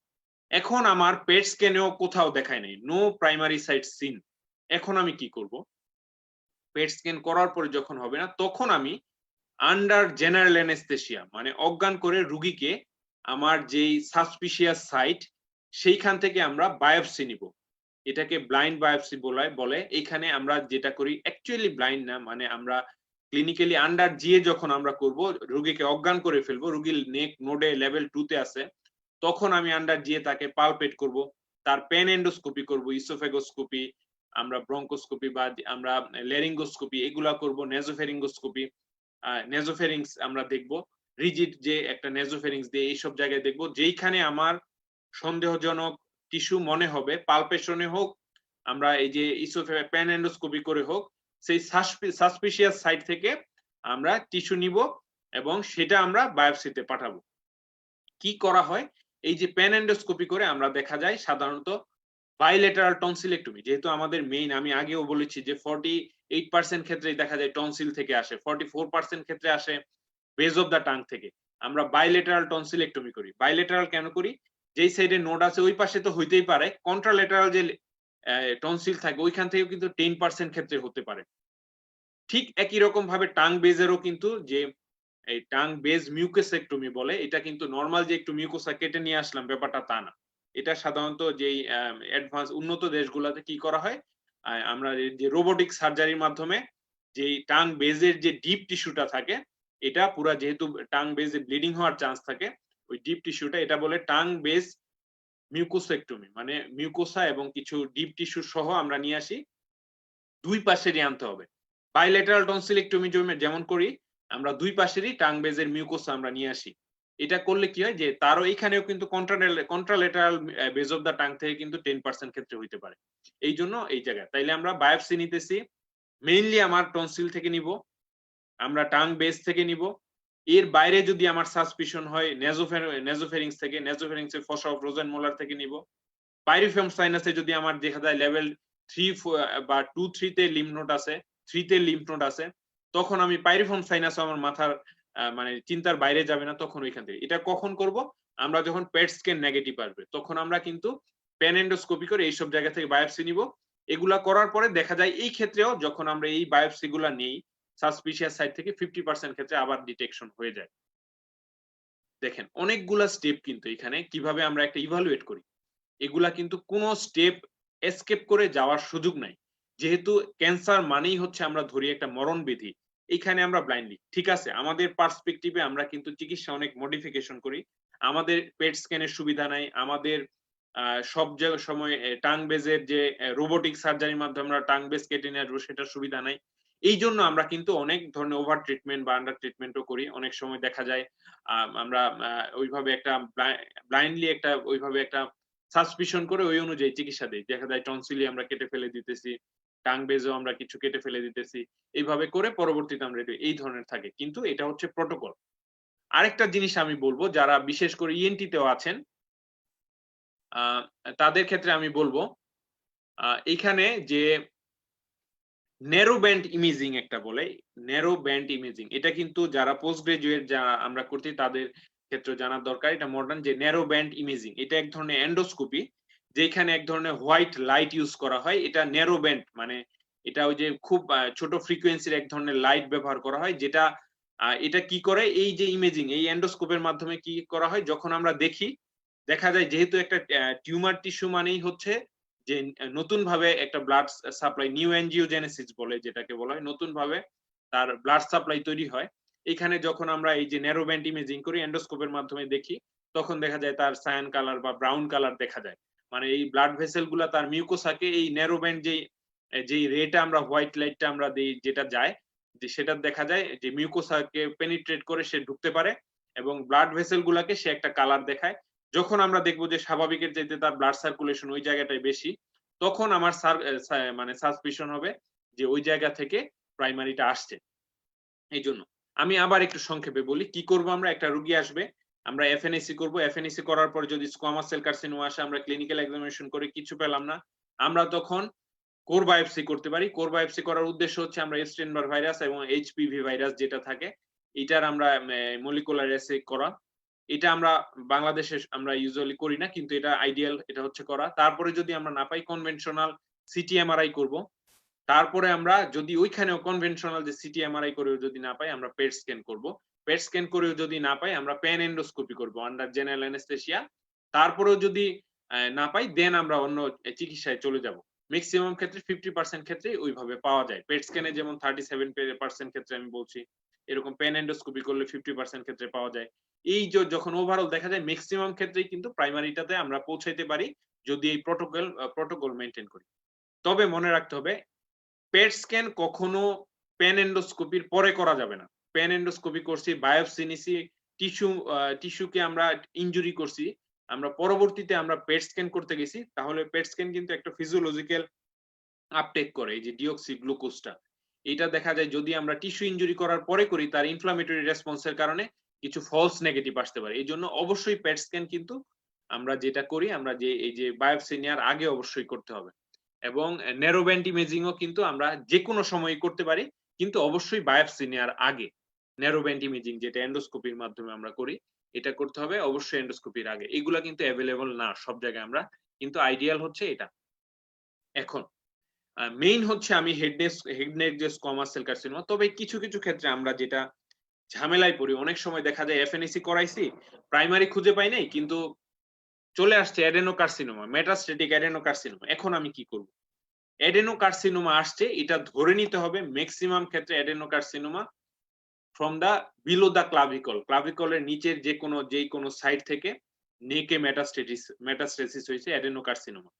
এখন আমার পেট স্ক্যানেও কোথাও দেখায় নাই, নো প্রাইমারি সাইট সিন। এখন আমি কি করব? পেট স্ক্যান করার পরে যখন হবে না, তখন আমি আন্ডার জেনারেল অ্যানেস্থেসিয়া মানে অজ্ঞান করে রুগীকে আমার যেই সাসপিশিয়াস সাইট সেইখান থেকে আমরা বায়োপসি নিব। এটাকে ব্লাইন্ড বায়োপসি বলে। এখানে আমরা যেটা করি অ্যাকচুয়ালি ব্লাইন্ড না, মানে আমরা ক্লিনিক্যালি আন্ডার জিয়ে যখন আমরা করব, রোগীকে অজ্ঞান করে ফেলবো, রোগীর নেক নোডে লেভেল 2 তে আছে, তখন আমি আন্ডার জিয়ে তাকে পালপেট করব, তার পেন এন্ডোস্কোপি করব, ইসোফেগোস্কোপি, আমরা ব্রঙ্কোস্কোপি বা আমরা ল্যারিঙ্গোস্কোপি এগুলা করব, নেজোফেরিঙ্গোস্কোপি, নেজোফেরিংস আমরা দেখব, রিজিড যে একটা নেজোফেরিংস দিয়ে এইসব জায়গায় দেখব, যেইখানে আমার সন্দেহজনক টিস্যু মনে হবে, পালপেশনে হোক, আমরা এই যে প্যান এন্ডোস্কোপি করে হোক, সেই সাসপিশিয়াস সাইট থেকে আমরা টিস্যু নিব এবং সেটা আমরা বায়োপসিতে পাঠাবো। কি করা হয়? এই যে প্যান এন্ডোস্কোপি করে আমরা দেখা যায় সাধারণত বাইলেটারাল টনসিলেক্টমি, যেহেতু আমাদের মেইন, আমি আগেও বলেছি যে 48% ক্ষেত্রেই দেখা যায় টনসিল থেকে আসে, 44% ক্ষেত্রে আসে বেজ অফ দ্য টাং থেকে। আমরা বাইলেটারাল টনসিলেক্টমি করি। বাইলেটারাল কেন করি? যেই সাইডে নোড আছে ওই পাশে তো হইতেই পারে, কন্ট্রালেটারাল যে টনসিল থাকে ওইখান থেকেও কিন্তু 10% ক্ষেত্রে হতে পারে। ঠিক একই রকম ভাবে টাং বেজেরও কিন্তু যে এই টাং বেজ মিউকোসেক্টমি বলে, এটা কিন্তু নরমাল যে একটু মিউকোসা কেটে নিয়ে আসলাম ব্যাপারটা তা না। এটা সাধারণত যেই অ্যাডভান্স উন্নত দেশগুলোতে কি করা হয়, আমরা যে রোবোটিক সার্জারির মাধ্যমে যেই টাং বেজের যে ডিপ টিস্যুটা থাকে এটা পুরা যেহেতু টাং বেজে ব্লিডিং হওয়ার চান্স থাকে, ওই ডিপ টিস্যুটা এটা বলে টাং বেজ মিউকোসেক্টমি, মানে মিউকোসা এবং কিছু ডিপ টিস্যু সহ আমরা নিয়ে আসি, দুই পাশেরই আনতে হবে। বাইলেটারাল টনসিলেক্টমি যেমন করি, আমরা দুই পাশেরই টাং বেজের মিউকোসা আমরা নিয়ে আসি। এটা করলে কি হয় যে তারও এখানেও কিন্তু কন্ট্রালেটারাল বেজ অফ দা টাং থেকে কিন্তু 10% ক্ষেত্রে হইতে পারে। এই জন্য এই জায়গায় তাইলে আমরা বায়োপসি নিতেছি, মেইনলি আমার টনসিল থেকে নিব, আমরা টাং বেস থেকে নিব। এর বাইরে যদি আমার সাসপিশন হয় নেজোফেরিংস থেকে, নেজোফেরিংসের ফসা অফ রোজেনমোলার থেকে নিব। পাইরিফেরাম সাইনাসে যদি আমার দেখা যায় লেভেল 3 বা 2 3 তে লিম্ফ নোড আছে, 3 তে লিম্ফ নোড আছে, তখন আমি পাইরিফর্ম সাইনাস আমার মাথার মানে চিন্তার বাইরে যাবে না তখন ওইখান থেকে। এটা কখন করব? আমরা যখন পেট স্ক্যান নেগেটিভ আসবে তখন আমরা কিন্তু প্যান এন্ডোস্কোপি করে এইসব জায়গা থেকে বায়োপসি নিব। এগুলা করার পরে দেখা যায় এই ক্ষেত্রেও যখন আমরা এই বায়োপসি গুলা নেই সাসপিশিয়াস সাইড থেকে 50% ক্ষেত্রে আবার ডিটেকশন হয়ে যায়। দেখেন অনেকগুলা স্টেপ কিন্তু এখানে কিভাবে আমরা একটা ইভালুয়েট করি, এগুলা কিন্তু কোনো স্টেপ এসকেপ করে যাওয়ার সুযোগ নাই। যেহেতু ক্যান্সার মানেই হচ্ছে আমরা ধরি একটা মরণ ব্যাধি, এখানে আমরা ব্লাইন্ডলি ঠিক আছে আমাদের পার্সপেক্টিভে আমরা কিন্তু চিকিৎসা অনেক মডিফিকেশন করি। আমাদের পেট স্ক্যানের সুবিধা নাই, আমাদের সব সময় টাং বেজের যে রোবোটিক সার্জারির মাধ্যমে আমরা টাং বেজ কেটে নিয়ে আসবো সেটার সুবিধা নাই। এই জন্য আমরা কিন্তু অনেক ধরনের ওভার ট্রিটমেন্ট বা আন্ডার ট্রিটমেন্টও করি। অনেক সময় দেখা যায় আমরা ওইভাবে একটা ব্লাইন্ডলি একটা ওইভাবে একটা সাসপিশন করে ওই অনুযায়ী চিকিৎসা দেই। দেখা যায় টনসিলি আমরা কেটে ফেলে দিতেছি, টাং বেজও আমরা কিছু কেটে ফেলে দিতেছি। এইভাবে করে পরবর্তীতে আমরা এই ধরনের থাকে। কিন্তু এটা হচ্ছে প্রটোকল। আরেকটা জিনিস আমি বলবো যারা বিশেষ করে ইএনটি তেও আছেন, তাদের ক্ষেত্রে আমি বলবো এইখানে যে ন্যারো ব্যান্ড ইমেজিং একটা বলে, ন্যারো ব্যান্ড ইমেজিং এটা কিন্তু যারা পোস্ট গ্রাজুয়েট যারা আমরা করছি তাদের ক্ষেত্রে জানার দরকার। এটা মডার্ন যে ন্যারো ব্যান্ড ইমেজিং, এটা এক ধরনের এন্ডোস্কোপি যেখানে এক ধরনের হোয়াইট লাইট ইউজ করা হয়। এটা ন্যারো ব্যান্ড মানে এটা ওই যে খুব ছোট ফ্রিকোয়েন্সির এক ধরনের লাইট ব্যবহার করা হয়, যেটা এটা কি করে এই যে ইমেজিং এই এন্ডোস্কোপের মাধ্যমে কি করা হয় যখন আমরা দেখি, দেখা যায় যেহেতু একটা টিউমার টিস্যু মানেই হচ্ছে যে নতুন ভাবে একটা ব্লাড সাপ্লাই, নিউ এনজিওজেনেসিস বলে যেটাকে বলা হয়, নতুন ভাবে তার ব্লাড সাপ্লাই তৈরি হয়। এখানে যখন আমরা এই যে ন্যারো ব্যান্ড ইমেজিং করি এন্ডোস্কোপের মাধ্যমে দেখি, তখন দেখা যায় তার সায়ান কালার বা ব্রাউন কালার দেখা যায়। মানে এই ব্লাড ভেসেল গুলা তার মিউকোসাকে এই ন্যারো ব্যান্ড যেই রেটা আমরা হোয়াইট লাইটটা আমরা দিই যেটা যায়, যে সেটা দেখা যায় যে মিউকোসাকে পেনিট্রেট করে সে ঢুকতে পারে এবং ব্লাড ভেসেল গুলাকে সে একটা কালার দেখায়। যখন আমরা দেখবো যে স্বাভাবিকের চাইতে তার ব্লাড সার্কুলেশন ওই জায়গাটায় বেশি, তখন আমার মানে সাসপিশন হবে যে ওই জায়গা থেকে প্রাইমারিটা আসছে। এই জন্য আমি আবার একটু সংক্ষেপে বলি কি করব। আমরা একটা রোগী আসবে, আমরা এফএনএসি করব। এফএনএসি করার পর যদি স্কোয়ামাস সেল কার্সিনোমা আসে, আমরা ক্লিনিক্যাল এক্সামিনেশন করে কিছু পেলাম না, আমরা তখন কোর বায়োপসি করতে পারি। কোর বায়োপসি করার উদ্দেশ্য হচ্ছে আমরা এস্টেনবার ভাইরাস এবং এইচপিভি ভাইরাস যেটা থাকে এটার আমরা মলিকুলার অ্যাসে করা। এটা আমরা বাংলাদেশে আমরা ইউজুয়ালি করি না, কিন্তু এটা আইডিয়াল, এটা হচ্ছে করা। তারপরে যদি আমরা না পাই কনভেনশনাল সিটি এমআরআই করব। তারপরে আমরা যদি ওইখানেও কনভেনশনাল যে সিটি এমআরআই করেও যদি না পাই আমরা পেট স্ক্যান করব। পেট স্ক্যান করেও যদি না পাই আমরা প্যান এন্ডোস্কোপি করব আন্ডার জেনারেল অ্যানেস্থেসিয়া। তারপরেও যদি না পাই দেন আমরা অন্য চিকিৎসায় চলে যাব। ম্যাক্সিমাম ক্ষেত্রে 50% ক্ষেত্রে ওইভাবে পাওয়া যায়। পেট স্ক্যানে যেমন 37% ক্ষেত্রে আমি বলছি, এরকম প্যান এন্ডোস্কোপি করলে 50% ক্ষেত্রে পাওয়া যায়। এই যে যখন ওভারঅল দেখা যায় ম্যাক্সিমাম ক্ষেত্রেই কিন্তু প্রাইমারিটাতে আমরা পৌঁছাইতে পারি যদি এই প্রটোকল মেইনটেইন করি। তবে মনে রাখতে হবে পেট স্ক্যান কখনো প্যান এন্ডোস্কোপির পরে করা যাবে না। প্যান এন্ডোস্কোপি করছি, বায়োপসি নিছি, টিস্যুকে আমরা ইনজুরি করছি, আমরা পরবর্তীতে আমরা পেট স্ক্যান করতে গেছি, তাহলে পেট স্ক্যান কিন্তু একটা ফিজিওলজিক্যাল আপটেক করে এই যে ডিঅক্সি গ্লুকোজটা। এটা দেখা যায় যদি আমরা টিস্যু ইনজুরি করার পরে করি তার ইনফ্লামেটরি রেসপন্সের কারণে কিছু ফলস নেগেটিভ আসতে পারে। এই জন্য অবশ্যই পেট স্ক্যান কিন্তু আমরা যেটা করি আমরা যে এই যে বায়োপসি নেওয়ার আগে অবশ্যই করতে হবে। এবং ন্যারো ব্যান্ড ইমেজিংও কিন্তু আমরা যেকোনো সময় করতে পারি, কিন্তু অবশ্যই বায়োপসি নেওয়ার আগে। ন্যারো ব্যান্ড ইমেজিং যেটা এন্ডোস্কোপির মাধ্যমে আমরা করি, এটা করতে হবে অবশ্যই এন্ডোস্কোপির আগে। এগুলা কিন্তু অ্যাভেলেবল না সব জায়গায় আমরা, কিন্তু আইডিয়াল হচ্ছে এটা। এখন মেইন হচ্ছে আমি হেড নেক যে স্কোয়ামাস সেল কার্সিনোমা। তবে কিছু কিছু ক্ষেত্রে আমরা যেটা ঝামেলায় পড়ি, অনেক সময় দেখা যায় এফএনএসি করাইছি, প্রাইমারি খুঁজে পাই নাই, কিন্তু চলে আসছে অ্যাডেনোকার্সিনোমা, মেটাস্টেটিক অ্যাডেনোকার্সিনোমা। এখন আমি কি করব? অ্যাডেনোকার্সিনোমা আসছে, এটা ধরে নিতে হবে ম্যাক্সিমাম ক্ষেত্রে adenocarcinoma from the below the ক্লাভিকলের নিচের যেই কোনো সাইড থেকে নেকে মেটাস্টেসিস হয়েছে অ্যাডেনোকার্সিনোমা।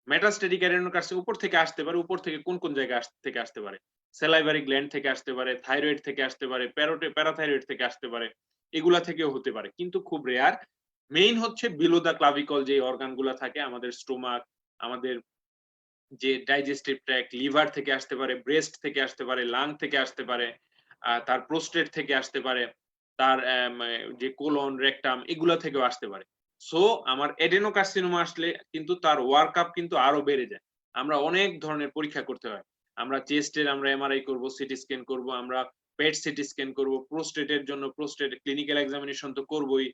মেটাস্টেটিক অ্যাডেনোকার্সিনোমা উপর থেকে আসতে পারে। উপর থেকে কোন জায়গা থেকে আসতে পারে? স্যালাইভারি গ্ল্যান্ড থেকে আসতে পারে, থাইরয়েড থেকে আসতে পারে, প্যারাথাইরয়েড থেকে আসতে পারে, এগুলা থেকেও হতে পারে, কিন্তু খুব রেয়ার। মেইন হচ্ছে বিলো দা ক্লাভিকল যে অর্গান গুলা থাকে, আমাদের স্টোমাক, আমাদের যে ডাইজেস্টিভ ট্র্যাক্ট, লিভার থেকে আসতে পারে, ব্রেস্ট থেকে আসতে পারে, লাং থেকে আসতে পারে, তার প্রোস্টেট থেকে আসতে পারে, তার যে কোলন, রেকটাম, এগুলা থেকেও আসতে পারে। সো আমার এডেনোকার্সিনোমা আসলে কিন্তু তার ওয়ার্কআপ কিন্তু আরো বেড়ে যায়। আমরা অনেক ধরনের পরীক্ষা করতে হয়। আমরা চেস্টের আমরা এমআরআই করব, সিটি স্ক্যান করব, আমরা পেট সিটি স্ক্যান করব, প্রোস্টেটের জন্য প্রোস্টেট ক্লিনিক্যাল এক্সামিনেশন তো করবই,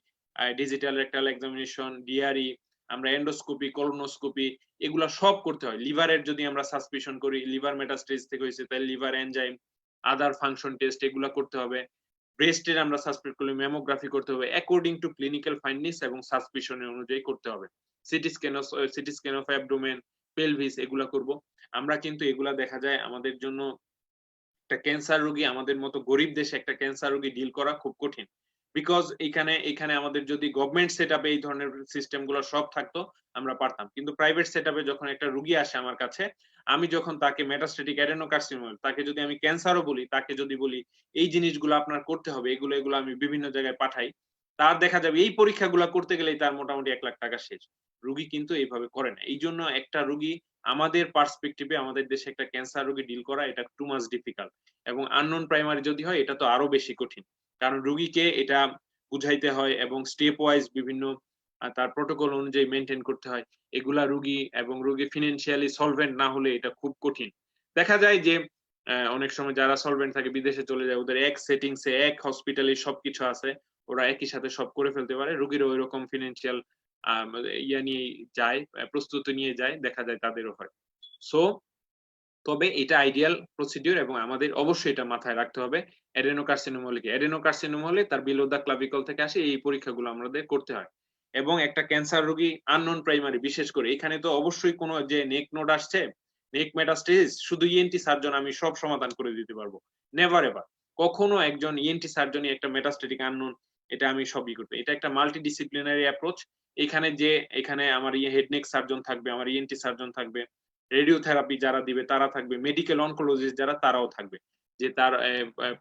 ডিজিটাল রেকটাল এক্সামিনেশন, ডিআরই, আমরা এন্ডোস্কোপি, কলোনোস্কোপি, এগুলা সব করতে হয়। লিভারের যদি আমরা সাসপিশন করি লিভার মেটাস্টেজ থেকে হয়েছে, তাহলে লিভার এনজাইম, আদার ফাংশন টেস্ট এগুলা করতে হবে। ব্রেস্টের আমরা সাসপেক্ট করলে ম্যামোগ্রাফি করতে হবে অ্যাকর্ডিং টু ক্লিনিক্যাল ফাইন্ডিংস এবং সাসপিশনের অনুযায়ী করতে হবে। City scan of abdomen, pelvis এগুলা করব। আমরা কিন্তু এগুলা দেখা যায় আমাদের জন্য একটা ক্যান্সার রোগী, আমাদের মতো গরিব দেশে একটা ক্যান্সার রোগী ডিল করা খুব কঠিন। বিকজ এখানে আমাদের যদি গভর্নমেন্ট সেটআপে এই ধরনের সিস্টেম গুলো সব থাকতো আমরা পারতাম, কিন্তু প্রাইভেট সেটআপে যখন একটা রোগী আসে আমার কাছে, আমি যখন তাকে মেটাস্টেটিক অ্যাডেনোকার্সিনোমা, তাকে যদি আমি ক্যান্সারও বলি, তাকে যদি বলি এই জিনিসগুলো আপনার করতে হবে, এগুলো আমি বিভিন্ন জায়গায় পাঠাই, তার দেখা যাবে এই পরীক্ষাগুলো করতে গেলেই তার মোটামুটি 1 লাখ টাকা শেষ। রোগী কিন্তু এইভাবে করে না। এই জন্য একটা রোগী আমাদের পার্সপেক্টিভে আমাদের দেশে একটা ক্যান্সার রোগী ডিল করা এটা টু মাচ ডিফিকাল্ট। এবং আননোন প্রাইমারি যদি হয় এটা তো আরো বেশি কঠিন, কারণ রোগীকে এটা বুঝাইতে হয় এবং স্টেপ ওয়াইজ বিভিন্ন তার প্রোটোকল অনুযায়ী মেনটেন করতে হয়। এগুলা রোগী এবং রোগী ফিনান্সিয়ালি সলভেন্ট না হলে এটা খুব কঠিন। দেখা যায় যে অনেক সময় যারা সলভেন্ট থাকে বিদেশে চলে যায়, ওদের এক সেটিংসে এক হসপিটালে সবকিছু আছে, ওরা একই সাথে সব করে ফেলতে পারে। রোগীরও ওইরকম ফিনান্সিয়াল ইয়া নিয়ে যায়, প্রস্তুতি নিয়ে যায়, দেখা যায় তাদেরও হয়। সো তবে এটা আইডিয়াল প্রসিডিউর এবং আমাদের অবশ্যই এটা মাথায় রাখতে হবে। অ্যাডেনোকার্সিনোমা হলে কি? অ্যাডেনোকার্সিনোমা হলে তার বিলো দা ক্লাভিকল থেকে আসে, এই পরীক্ষাগুলো আমাদের করতে হয়। এবং একটা ক্যান্সার রোগী আননোন প্রাইমারি বিশেষ করে এখানে তো অবশ্যই কোনো যে নেক নোড আসছে, নেক মেটাস্টেজ, শুধু ইএনটি সার্জন আমি সব সমাধান করে দিতে পারবো। Never ever. কখনো একজন ইএনটি সার্জনই একটা মেটাস্টেটিক আননোন এটা আমি সবই করতে। এটা একটা মাল্টিডিসিপ্লিনারি অ্যাপ্রোচ। এখানে আমার হেড নেক সার্জন থাকবে, আমার ইএনটি সার্জন থাকবে, রেডিওথেরাপি যারা দিবে তারা থাকবে, মেডিকেল অনকোলজিস্ট যারা তারাও থাকবে, যে তার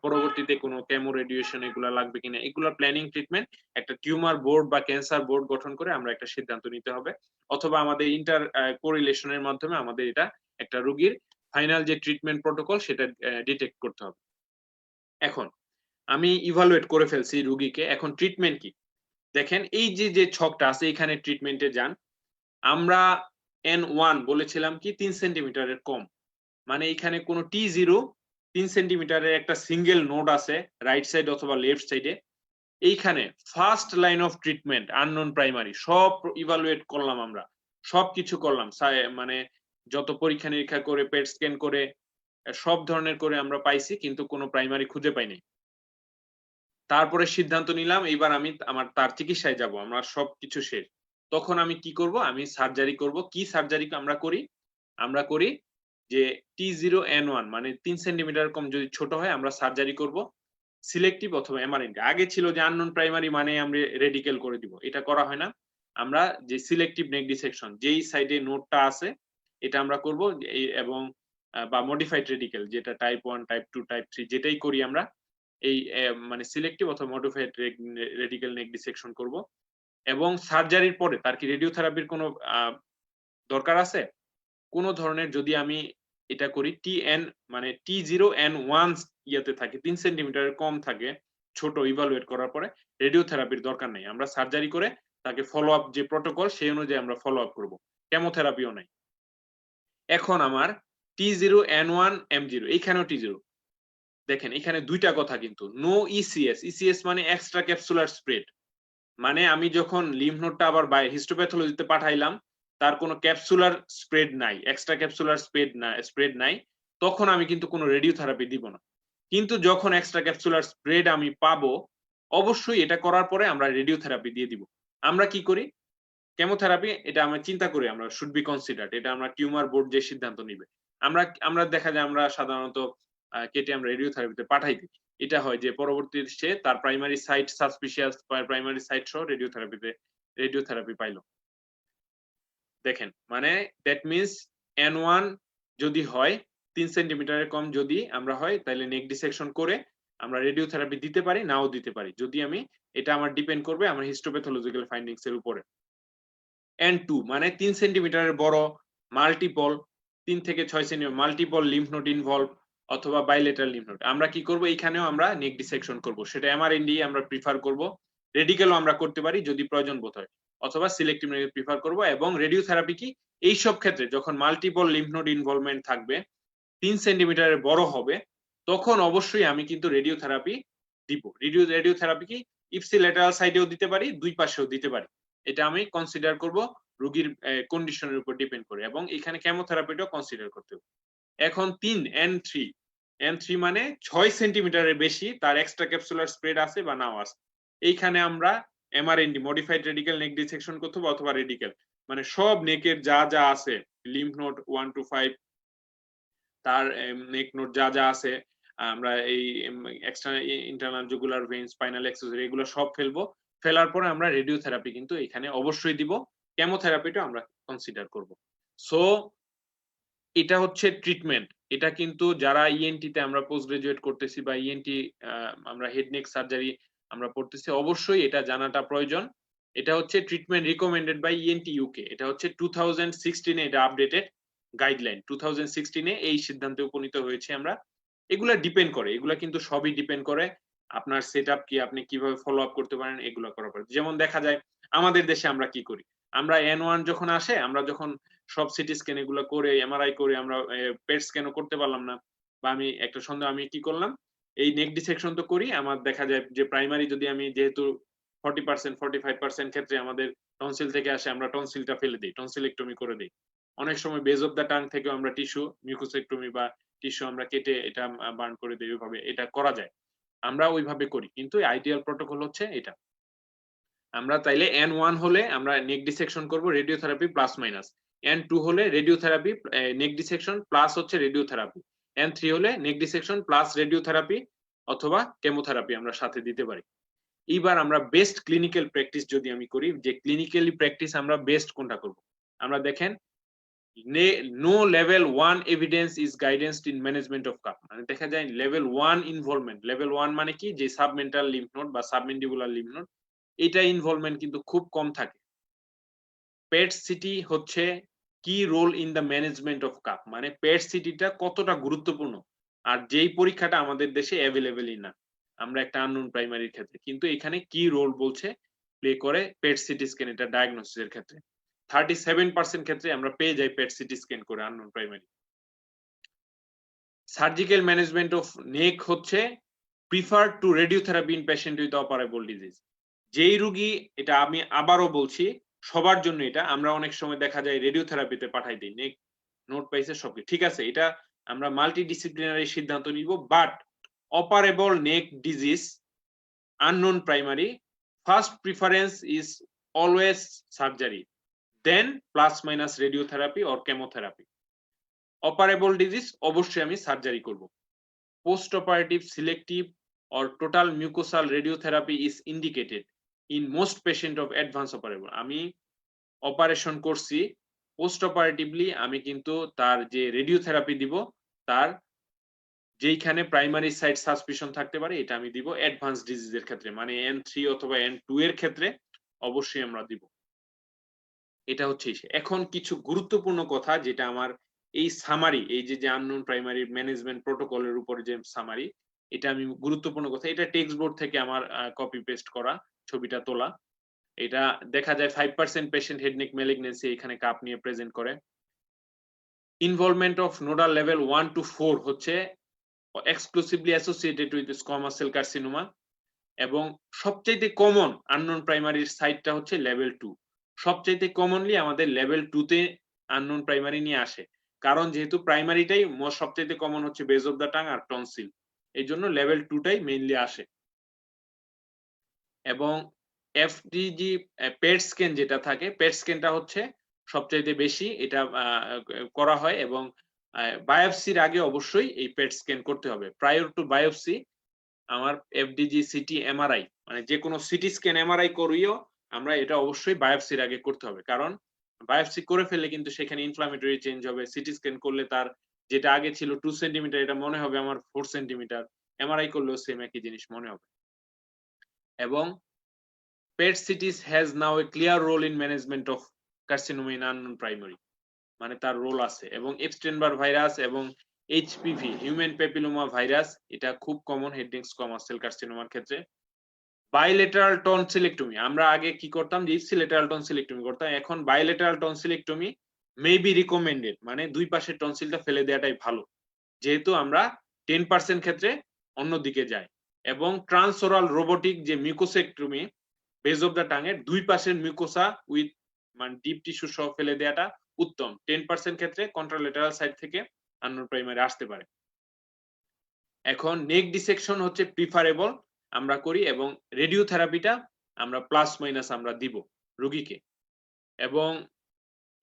পরবর্তীতে কোনো কেমো রেডিয়েশন এগুলা লাগবে কিনা, এগুলা প্ল্যানিং ট্রিটমেন্ট একটা টিউমার বোর্ড বা ক্যান্সার বোর্ড গঠন করে আমরা একটা সিদ্ধান্ত নিতে হবে, অথবা আমাদের ইন্টার কোরিলেশনের মাধ্যমে আমাদের এটা একটা রোগীর ফাইনাল যে ট্রিটমেন্ট প্রোটোকল সেটা ডিটেক্ট করতে হবে। এখন আমি ইভালুয়েট করে ফেলছি রোগীকে, এখন ট্রিটমেন্ট কি? দেখেন এই যে ছকটা আছে এখানে ট্রিটমেন্টে যান। আমরা N1 বলেছিলাম কি 3 সেন্টিমিটারের কম, মানে এখানে কোনো T0 3 সেন্টিমিটারের একটা সিঙ্গেল নোড আছে রাইট সাইড অথবা লেফট সাইডে। এইখানে first line of treatment unknown primary সব ইভালুয়েট করলাম, আমরা সবকিছু করলাম, মানে যত পরীক্ষা নিরীক্ষা করে পেট স্ক্যান করে সব ধরনের করে আমরা পাইছি, কিন্তু কোনো প্রাইমারি খুঁজে পাইনি। তারপরে সিদ্ধান্ত নিলাম এইবার আমি তার চিকিৎসায় যাব, আমার সবকিছু শেষ। তখন আমি কি করব? আমি সার্জারি করব। কি সার্জারি আমরা করি? আমরা করি যে T0N1 মানে 3 সেন্টিমিটার কম যদি ছোট হয় আমরা সার্জারি করব। সিলেক্টিভ অথবা এমআরএনডি। আগে ছিল যে আননোন প্রাইমারি মানে আমরা রেডিকেল করে দিব। এটা করা হয় না। আমরা যে সিলেক্টিভ নেক ডিসেকশন যেই সাইডে নোডটা আছে এটা আমরা করব, এবং বা মডিফাইড রেডিকেল যেটা টাইপ 1, টাইপ 2, টাইপ 3 যেটাই করি আমরা এই মানে সিলেক্টিভ অথবা মডিফাইড রেডিকেল নেক ডিসেকশন করব। এবং সার্জারির পরে তার কি রেডিওথেরাপির কোনো দরকার আছে? কোন ধরনের যদি আমি এটা করি মানে T0N1 ইয়াতে থাকে 3 সেন্টিমিটারের কম থাকে, ছোট ইভালুয়েট করার পরে রেডিওথেরাপির দরকার নেই। আমরা সার্জারি করে তাকে ফলো আপ যে প্রোটোকল সেই অনুযায়ী আমরা ফলো আপ করব। কেমোথেরাপিও নাই। এখন আমার T0N1 M0 এইখানেও T0। দেখেন এখানে দুইটা কথা কিন্তু নো ইসিএস। ইসিএস মানে এক্সট্রা ক্যাপসুলার স্প্রেড। মানে আমি যখন লিম্ফ নোডটা আবার হিস্টোপ্যাথোলজিতে পাঠাইলাম, তার কোনো ক্যাপসুলার স্প্রেড নাই, এক্সট্রা ক্যাপসুলার স্প্রেড নাই, তখন আমি কিন্তু কোনো রেডিওথেরাপি দিব না। কিন্তু যখন এক্সট্রা ক্যাপসুলার স্প্রেড আমি পাবো, অবশ্যই এটা করার পরে আমরা রেডিওথেরাপি দিয়ে দিব। আমরা কি করি? কেমোথেরাপি এটা আমরা চিন্তা করি, আমরা শুড বি কনসিডার্ড, এটা আমরা টিউমার বোর্ড যে সিদ্ধান্ত নিবে। আমরা দেখা যায় আমরা সাধারণত কেটে আমরা রেডিওথেরাপিতে পাঠাই দিই। এটা হয় যে পরবর্তীতে সে তার primary site suspicious primary site সহ রেডিওথেরাপি পাইলো। দেখেন মানে দ্যাট মিনস N1 যদি হয় 3 সেন্টিমিটারের কম যদি আমরা হয় তাহলে নেক ডিসেকশন করে আমরা রেডিওথেরাপি দিতে পারি, নাও দিতে পারি। যদি আমি এটা আমার ডিপেন্ড করবে আমার হিস্টোপ্যাথোলজিক্যাল ফাইন্ডিংস এর উপরে। N2 মানে 3 সেন্টিমিটারের বড় মাল্টিপল 3 থেকে 6 centimetre multiple lymph node involve অথবা বাইলেটারাল লিম্ফ নোড। আমরা কি করব এইখানেও আমরা নেক ডিসেকশন করব। সেটা MRND আমরা প্রিফার করব। রেডিক্যালও আমরা করতে পারি যদি প্রয়োজন বোধ হয়। অথবা সিলেক্টিভ নেক প্রিফার করব এবং রেডিওথেরাপি কি এই সব ক্ষেত্রে যখন মাল্টিপল লিম্ফ নোড ইনভলভমেন্ট থাকবে 3 সেন্টিমিটারের বড় হবে তখন অবশ্যই আমি কিন্তু রেডিওথেরাপি দিব। রেডিওথেরাপি কি ইপসিল্যাটারাল সাইডেও দিতে পারি, দুই পাশেও দিতে পারি। এটা আমি কনসিডার করব রোগীর কন্ডিশনের উপর ডিপেন্ড করে এবং এখানে কেমোথেরাপিটাও কনসিডার করতে হবে। এখন 3 N3 মানে 6 সেন্টিমিটারের বেশি তার এক্সট্রা ক্যাপসুলার স্প্রেড আছে বা নাও আছে। এইখানে আমরা MRND মডিফাইড রেডিক্যাল নেক ডিসেকশন করতে হবে অথবা রেডিক্যাল মানে সব নেকের যা যা আছে লিম্ফ নোড 1 to 5 তার নেক নোড যা যা আছে আমরা এই external internal jugular vein spinal accessory এগুলো সব ফেলবো। ফেলার পরে আমরা রেডিওথেরাপি কিন্তু এখানে অবশ্যই দিব। কেমোথেরাপিটা আমরা কনসিডার করব। সো এটা হচ্ছে ট্রিটমেন্ট। এটা কিন্তু যারা ইএনটি তে আমরা পোস্ট গ্রাজুয়েট করতেছি বা ইএনটি আমরা হেড নেক সার্জারি আমরা পড়তেছি অবশ্যই এটা জানাটা প্রয়োজন। এটা হচ্ছে treatment recommended by ENT UK. এটা হচ্ছে 2016 এ এটা আপডেটেড গাইডলাইন। 2016 এ এই সিদ্ধান্তে উপনীত হয়েছে আমরা। এগুলা ডিপেন্ড করে। এগুলা কিন্তু সবই ডিপেন্ড করে আপনার সেটআপ কি, আপনি কিভাবে ফলো আপ করতে পারেন এগুলা করার পর। যেমন দেখা যায় আমাদের দেশে আমরা কি করি? আমরা N1 যখন আসে আমরা যখন সব সিটি স্ক্যান এগুলো করে এমআরআই করে আমরা পেট স্ক্যানও করতে পারলাম না বা আমি একটা সন্দেহ আমি কি করলাম এই নেক ডিসেকশন তো করি আমার দেখা যায় যে প্রাইমারি যদি আমি যেহেতু 40% 45% ক্ষেত্রে আমাদের টনসিল থেকে আসে আমরা টনসিলটা ফেলে দেই, টনসিলেক্টমি করে দেই। অনেক সময় বেজ অফ দা টাং থেকেও আমরা টিস্যু মিউকোসেক্টমি বা টিস্যু আমরা কেটে এটা বার্ন করে দেই। ওইভাবে এটা করা যায়, আমরা ওইভাবে করি কিন্তু আইডিয়াল প্রটোকল হচ্ছে এটা। আমরা তাইলে N1 হলে আমরা নেক ডিসেকশন করব রেডিওথেরাপি প্লাস মাইনাস, N2 হলে রেডিওথেরাপি নেক ডিসেকশন প্লাস হচ্ছে রেডিওথেরাপি, N3 হলে নেক ডিসেকশন প্লাস রেডিওথেরাপি অথবা কেমোথেরাপি আমরা সাথে দিতে পারি। এইবার আমরা বেস্ট ক্লিনিক্যাল প্র্যাকটিস যদি আমি করি যে ক্লিনিক্যালি প্র্যাকটিস আমরা বেস্ট কোনটা করব। আমরা দেখেন no level 1 evidence is guidance in management of cup মানে দেখা যায় level 1 ইনভলভমেন্ট, level 1 মানে কি যে সাবমেন্টাল লিম্ফ নোড বা সাবমেন্ডিবুলার লিম্ফ নোড এটা ইনভলভমেন্ট কিন্তু খুব কম থাকে। পেট সিটি হচ্ছে কি role in the management of CUP মানে পেট সিটিটা কতটা গুরুত্বপূর্ণ আর যেই পরীক্ষাটা আমাদের দেশে অ্যাভেলেবেলই না আমরা একটা আননোন প্রাইমারির ক্ষেত্রে, কিন্তু এখানে কি রোল বলছে প্লে করে পেট সিটি স্ক্যান এটা ডায়াগনোসিসের ক্ষেত্রে 37% ক্ষেত্রে আমরা পেয়ে যাই পেট সিটি স্ক্যান করে unknown primary. Surgical management of neck হচ্ছে prefer to radiotherapy in patient with operable disease. যেই রোগী, এটা আমি আবারও বলছি সবার জন্য এটা আমরা অনেক সময় দেখা যায় রেডিওথেরাপিতে পাঠাই দিই, নেক নোট পাইছে সবকিছু ঠিক আছে, এটা আমরা মাল্টিডিসিপ্লিনারি সিদ্ধান্ত নিব, but operable neck disease unknown primary first preference is always surgery then plus minus radiotherapy or chemotherapy. Operable disease অবশ্যই আমি সার্জারি করব। Post operative selective or total mucosal radiotherapy is indicated in most patient of advanced operable। আমি operation করছি post অপারেটিভলি আমি কিন্তু তার যে radiotherapy দিব তার যেইখানে প্রাইমারি সাইট সাসপিশন থাকতে পারে এটা আমি দিব অ্যাডভান্স ডিজিজের ক্ষেত্রে মানে N3 অথবা N2 এর ক্ষেত্রে অবশ্যই আমরা দিব। এটা হচ্ছে এখন কিছু গুরুত্বপূর্ণ কথা যেটা আমার এই সামারি এই যে আননোন প্রাইমারি ম্যানেজমেন্ট প্রোটোকলের উপরে যে সামারি এটা আমি গুরুত্বপূর্ণ কথা, এটা টেক্সট বোর্ড থেকে আমার কপি পেস্ট করা ছবিটা তোলা। এটা দেখা যায় 5% পেশেন্ট হেড নেক ম্যালিগন্যান্সি এখানে কাপ নিয়ে প্রেজেন্ট করে। Involvement of nodal level 1 to 4 হচ্ছে exclusively associated with squamous cell carcinoma এবং সবচেয়ে কমন আননোন প্রাইমারির সাইটটা হচ্ছে লেভেল 2। সবচেয়ে কমনলি আমাদের লেভেল 2 তে আননোন প্রাইমারি নিয়ে আসে, কারণ যেহেতু প্রাইমারিটাই সবচেয়ে কমন হচ্ছে বেজ অফ দা টাং আর টনসিল, এই জন্য লেভেল 2 টাই মেইনলি আসে। এবং এফডিজি পেট স্ক্যান যেটা থাকে পেট স্ক্যানটা হচ্ছে সবচেয়ে বেশি এটা করা হয় এবং বায়োপসির আগে অবশ্যই এই পেট স্ক্যান করতে হবে। প্রায়র টু বায়োপসি আমার এফডিজি, সিটি, এমআরআই মানে যে কোনো সিটি স্ক্যান, এমআরআই করিও আমরা এটা অবশ্যই বায়োপসির আগে করতে হবে। কারণ বায়োপসি করে ফেললে কিন্তু সেখানে ইনফ্লামেটরি চেঞ্জ হবে। সিটি স্ক্যান করলে তার যেটা আগে ছিল 2 সেন্টিমিটার এটা মনে হবে আমার 4 সেন্টিমিটার। এমআরআই করলেও সেম একই জিনিস মনে হবে। এবং PET CTs has now a clear role in management of carcinoma in unknown primary মানে তার রোল আছে এবং এপস্টেইন-বার ভাইরাস এবং এইচপিভি হিউম্যান প্যাপিলোমা ভাইরাস এটা খুব common head neck squamous cell কার্সিনোমার ক্ষেত্রে। বাইলেটারাল টনসিলেক্টমি আমরা আগে কি করতাম যে ইপসিলেটারাল টনসিলেক্টমি করতাম, এখন bilateral tonsillectomy may be recommended মানে দুই পাশের টনসিলটা ফেলে দেওয়াটাই ভালো, যেহেতু আমরা 10% ক্ষেত্রে অন্যদিকে যাই। এবং ট্রান্সওরাল রোবোটিক যে মিউকোসেক্টমি বেজ অফ দ্য টাং এর দুই পাশের মিউকোসা উইথ মানে ডিপ টিস্যু সহ ফেলে দেওয়াটা উত্তম। 10% ক্ষেত্রে কন্ট্রালেটারাল সাইড থেকে আননোন প্রাইমারি আসতে পারে। এখন নেক ডিসেকশন হচ্ছে প্রিফারেবল আমরা করি এবং রেডিওথেরাপিটা আমরা প্লাস মাইনাস আমরা দিব রোগীকে। এবং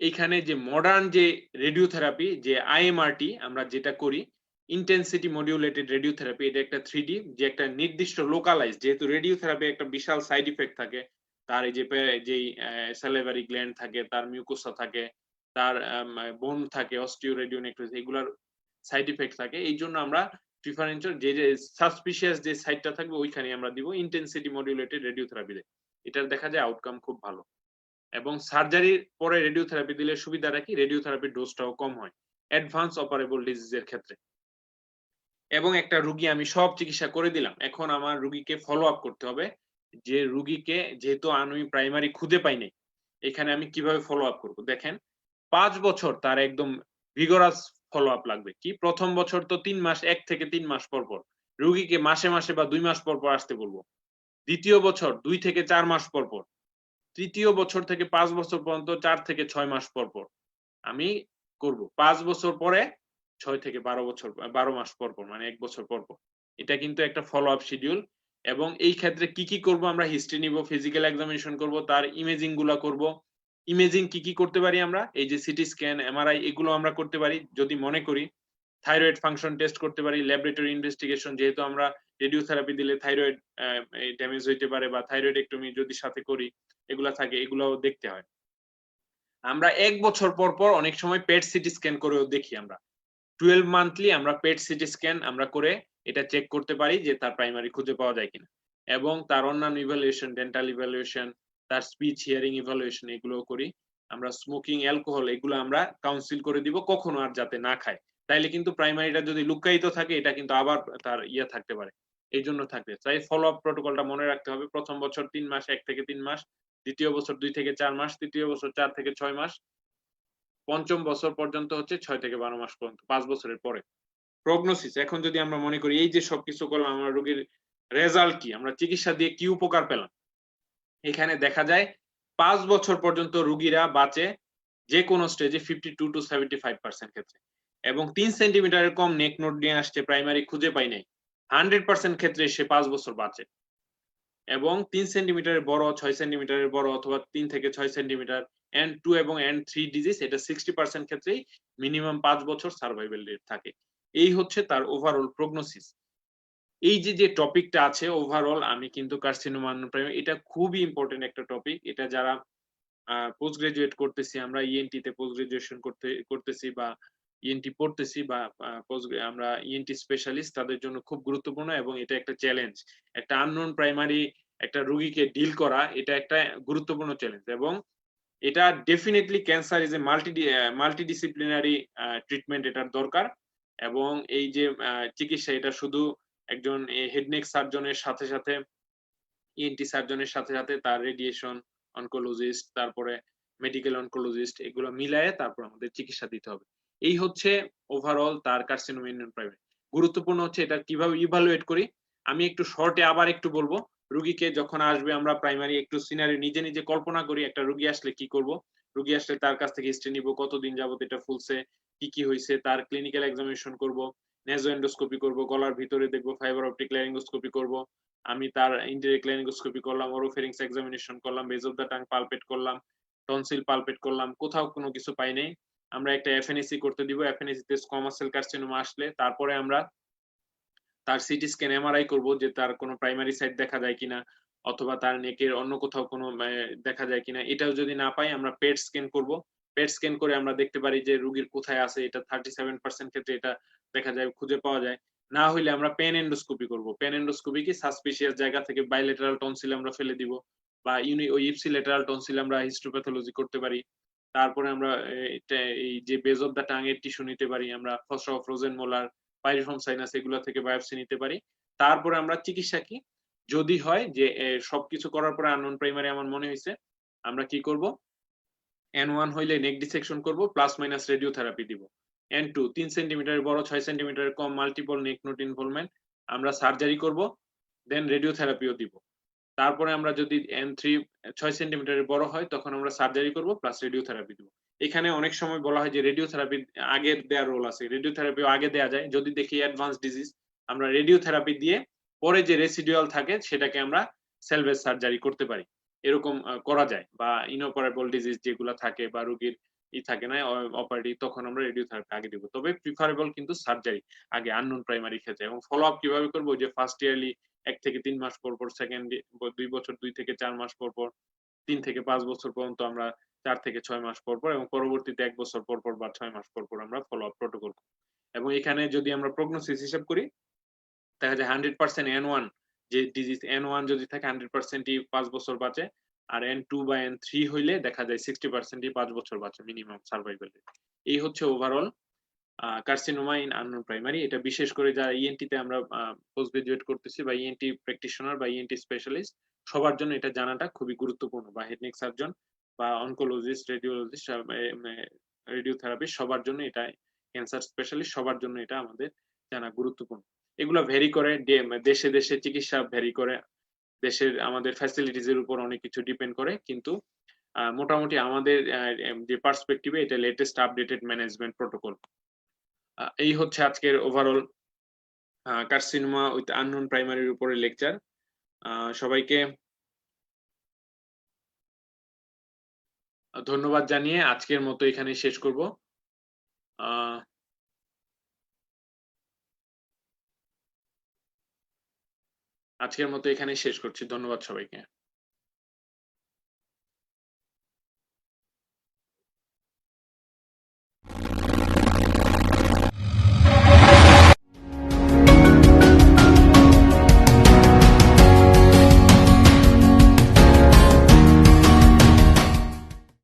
এইখানে যে মডার্ন যে রেডিওথেরাপি যে আইএমআরটি আমরা যেটা করি ইন্টেন্সিটি মডিউলেটেড রেডিওথেরাপি, এটা একটা 3D যে একটা নির্দিষ্ট লোকালাইজ, যেহেতু রেডিওথেরাপি একটা বিশাল সাইড ইফেক্ট থাকে, তার এই যে যেই স্যালিভারি গ্ল্যান্ড থাকে, তার মিউকোসা থাকে, তার বোন থাকে, অস্টিওরেডিওনেক্রোসিস, এগুলার সাইড ইফেক্ট থাকে। এই জন্য আমরা প্রিফারেন্সিয়াল যে সাসপিশিয়াস যে সাইটটা থাকবে ওইখানে আমরা দিব ইন্টেন্সিটি মডিউলেটেড রেডিওথেরাপিতে। এটার দেখা যায় আউটকাম খুব ভালো। এবং সার্জারির পরে রেডিওথেরাপি দিলে সুবিধাটা কি, রেডিওথেরাপির ডোজটাও কম হয় অ্যাডভান্স অপারেবল ডিজিজের ক্ষেত্রে। এবং একটা রুগী আমি সব চিকিৎসা করে দিলাম, এখন আমার রুগীকে ফলো আপ করতে হবে যে রুগীকে যেহেতু আমি প্রাইমারি খুঁজে পাই নাই, এখানে আমি কিভাবে ফলো আপ করব। দেখেন 5 বছর তার একদম ভিগরাস ফলো আপ লাগবে। কি প্রথম বছর তো 3 মাস, 1 থেকে 3 মাস পর পর রুগীকে মাসে মাসে বা 2 মাস পর পর আসতে বলবো। দ্বিতীয় বছর 2 থেকে 4 মাস পর পর। তৃতীয় বছর থেকে 5 বছর পর্যন্ত 4 থেকে 6 মাস পর পর আমি করব। 5 বছর পরে 6 থেকে 12 বছর 12 মাস পর পর মানে 1 বছর পর পর। এটা কিন্তু একটা ফলো আপ শিডিউল। এবং এই ক্ষেত্রে কি, কি করব আমরা হিস্ট্রি নিব, ফিজিক্যাল এক্সামিনেশন করব, তার ইমেজিং গুলা করব। ইমেজিং কি, কি করতে পারি আমরা? এই যে সিটি স্ক্যান, এমআরআই এগুলো আমরা করতে পারি যদি মনে করি। থাইরয়েড ফাংশন টেস্ট করতে পারি, ল্যাবরেটরি ইনভেস্টিগেশন যেহেতু আমরা রেডিওথেরাপি দিলে থাইরয়েড ড্যামেজ হইতে পারে বা থাইরয়েডেক্টমি যদি সাথে করি এগুলা থাকে, এগুলাও দেখতে হয়। আমরা 1 বছর পর পর অনেক সময় পেট সিটি স্ক্যান করেও দেখি আমরা। 12 মান্থলি আমরা পেট সিটি স্ক্যান আমরা করে এটা চেক করতে পারি যে তার প্রাইমারি খুঁজে পাওয়া যায় কিনা। এবং তার অন্যান্য ইভ্যালুয়েশন, ডেন্টাল ইভ্যালুয়েশন, তার স্পিচ হিয়ারিং ইভ্যালুয়েশন এগুলোও করি। আমরা স্মোকিং, অ্যালকোহল এগুলো আমরা কাউন্সিল করে দিব কখনো আর যাতে না খায়। তাইলে কিন্তু প্রাইমারিটা যদি লুকায়িত থাকে এটা কিন্তু আবার তার থাকতে পারে। এইজন্য থাকবে। তাই ফলো আপ প্রটোকলটা মনে রাখতে হবে। প্রথম বছর 3 মাস, 1 থেকে 3 মাস, দ্বিতীয় বছর 2 থেকে 4 মাস, তৃতীয় বছর 4 থেকে 6 মাস, পঞ্চম বছর পর্যন্ত হচ্ছে 6 থেকে 12 মাস পর্যন্ত, 5 বছরের পরে। প্রগনোসিস এখন যদি আমরা মনে করি এই যে সবকিছু করলাম আমরা রোগীর রেজাল্ট কি, আমরা চিকিৎসা দিয়ে কি উপকার পেলাম, এখানে দেখা যায় 5 বছর পর্যন্ত রোগীরা বাঁচে যে কোনো স্টেজে 52 to 75% ক্ষেত্রে। এবং 3 সেন্টিমিটারের কম নেক নোড নিয়ে আসছে প্রাইমারি খুঁজে পাই নাই, 100% ক্ষেত্রে সে 5 বছর বাঁচে। এবং 3 সেন্টিমিটারের বড়, 6 সেন্টিমিটারের বড় অথবা 3 থেকে 6 সেন্টিমিটার N2 এবং N3 ডিজিজ এটা 60% ক্ষেত্রেই মিনিমাম 5 বছর সার্ভাইভাল রেট থাকে। এই হচ্ছে তার ওভারঅল প্রগনোসিস। এই যে, যে টপিকটা আছে ওভারঅল আমি কিন্তু কার্সিনোমা এটা খুবই ইম্পোর্টেন্ট একটা টপিক। এটা যারা পোস্ট গ্রাজুয়েট করতেছি, আমরা ইএনটি তে পোস্ট গ্রাজুয়েশন করতেছি বা ইএনটি পড়তেছি বা আমরা ইএনটি স্পেশালিস্ট তাদের জন্য খুব গুরুত্বপূর্ণ এবং এটা একটা চ্যালেঞ্জ। একটা আননোন প্রাইমারি একটা রোগীকে ডিল করা এটা একটা গুরুত্বপূর্ণ চ্যালেঞ্জ। এবং এটা definitely cancer is a multidisciplinary treatment এটার দরকার। এবং এই যে চিকিৎসা এটা শুধু একজন হেড নেক সার্জনের সাথে, সাথে ইএনটি সার্জনের সাথে, সাথে তার রেডিয়েশন অনকোলজিস্ট, তারপরে মেডিকেল অনকোলজিস্ট এগুলো মিলায়ে তারপর আমাদের চিকিৎসা দিতে হবে। এই হচ্ছে ওভারঅল তার কার্সিনোমা ইন প্রাইমারি। গুরুত্বপূর্ণ হচ্ছে এটা কিভাবে ইভালুয়েট করি। আমি একটু শর্টে আবার একটু বলবো। রোগীকে যখন আসবে আমরা প্রাইমারি একটু সিনারিও নিজে, নিজে কল্পনা করি একটা রোগী আসলে কি করব। রোগী আসলে তার কাছ থেকে হিস্ট্রি নিব, কতদিন যাবত এটা ফুলছে, কি, কি হইছে, তার ক্লিনিক্যাল এক্সামিনেশন করব, নেজো এন্ডোস্কোপি করব, গলার ভিতরে দেখব, ফাইবার অপটিক ল্যারিঙ্গোস্কোপি করব। আমি তার ইনডিরেক্ট ল্যারিঙ্গোস্কোপি করলাম, ওরোফেরিংস এক্সামিনেশন করলাম, base of the tongue palpate করলাম, টনসিল পালপেট করলাম, কোথাও কোনো কিছু পাই নাই। আমরা একটা এফএনএসি করতে দিব। এফএনএসি তে স্কোয়ামাস সেল কার্সিনোমা আসলে তারপরে আমরা তার সিটি স্ক্যান এমআরআই করব যে তার কোনো প্রাইমারি সাইট দেখা যায় কিনা, অথবা তার নেকের অন্য কোথাও কোনো দেখা যায় কিনা। এটাও যদি না পাই আমরা পেট স্ক্যান করব। পেট স্ক্যান করে আমরা দেখতে পারি যে রোগীর কোথায় আছে, এটা 37% ক্ষেত্রে এটা দেখা যায়, খুঁজে পাওয়া যায়। না হইলে আমরা পেন এন্ডোস্কোপি করব। পেন এন্ডোস্কোপি কি সাসপিশিয়াস জায়গা থেকে বাইলেটারাল টনসিল আমরা ফেলে দিব, বা ওই ইপসিলেটারাল টনসিল আমরা হিস্টোপ্যাথোলজি করতে পারি। তারপরে আমরা এটা এই যে বেজ অফ দ্যা টাং এর টিস্যু নিতে পারি আমরা, ফসা ফ্রোজেন মোলার, পাইরিফর্ম সাইনাস এগুলা থেকে বায়োপসি নিতে পারি। তারপরে আমরা চিকিৎসা কি, যদি হয় যে সবকিছু করার পরে আননোন প্রাইমারি আমার মনে হইছে, আমরা কি করব, N1 হইলে নেক ডিসেকশন করব প্লাস মাইনাস রেডিওথেরাপি দিব। N2 3 সেন্টিমিটারের বড় 6 সেন্টিমিটারের কম মাল্টিপল নেক নোড ইনভলভমেন্ট, আমরা সার্জারি করব, দেন রেডিওথেরাপিও দিব। তারপরে আমরা যদি N3 6 সেন্টিমিটারের বড় হয় তখন আমরা সার্জারি করব প্লাস রেডিওথেরাপি দিব। এখানে অনেক সময় বলা হয় যে রেডিওথেরাপি আগে দেয়ার রোল আছে। রেডিওথেরাপিও আগে দেয়া যায়। যদি দেখি অ্যাডভান্স ডিজিজ, আমরা রেডিওথেরাপি দিয়ে পরে যে রেসিডুয়াল থাকে সেটাকে আমরা সেলভেজ সার্জারি করতে পারি। এরকম করা যায়। বা ইনঅপারেবল ডিজিজ যেগুলা থাকে বা রোগীর থাকে না অপারেটিভ, তখন আমরা রেডিওথেরাপি আগে দিব। তবে প্রিফারেবল কিন্তু সার্জারি আগে আননোন প্রাইমারি ক্ষেত্রে। এবং ফলো আপ কিভাবে করব, যে ফার্স্ট ইয়ারলি ১ থেকে ৩ মাস পর, সেকেন্ড ২ বছর ২ থেকে ৪ মাস পর, ৩ থেকে ৫ বছর পর্যন্ত আমরা ৪ থেকে ৬ মাস পর, এবং পরবর্তীতে ১ বছর পর বা ৬ মাস পর আমরা ফলো আপ প্রটোকল। এবং এখানে যদি আমরা প্রগনোসিস হিসাব করি, দেখা যায় 100% N1 যে ডিজিজ N1 যদি থাকে 100% ই ৫ বছর বাঁচে। আর N2 বা N3 হইলে দেখা যায় 60% ই ৫ বছর বাঁচে মিনিমাম সারভাইভাল রেট। এই হচ্ছে overall carcinoma in unknown primary. এটা বিশেষ করে যারা ইএনটি তে আমরা পোস্ট গ্রাজুয়েট করতেছি, বা ইএনটি প্র্যাকটিশনার বা ইএনটি স্পেশালিস্ট, সবার জন্য এটা জানাটা খুবই গুরুত্বপূর্ণ। বা হেড নেক সার্জন বা অনকোলজিস্ট, রেডিওলজিস্ট, রেডিওথেরাপিস্ট সবার জন্য এটা, ক্যান্সার স্পেশালিস্ট সবার জন্য এটা আমাদের জানা গুরুত্বপূর্ণ। এগুলা ভ্যারি করে, দেশে দেশে চিকিৎসা ভ্যারি করে, দেশের আমাদের ফ্যাসিলিটিস এর উপর অনেক কিছু ডিপেন্ড করে। কিন্তু মোটামুটি আমাদের যে পার্সপেক্টিভে এটা লেটেস্ট আপডেটেড ম্যানেজমেন্ট প্রটোকল। এই হচ্ছে আজকের ওভারঅল কার্সিনোমা উইথ আননোন প্রাইমারির উপরে লেকচার। সবাইকে ধন্যবাদ জানিয়ে আজকের মতো এখানেই শেষ করব। আজকের মতো এখানেই শেষ করছি। ধন্যবাদ সবাইকে।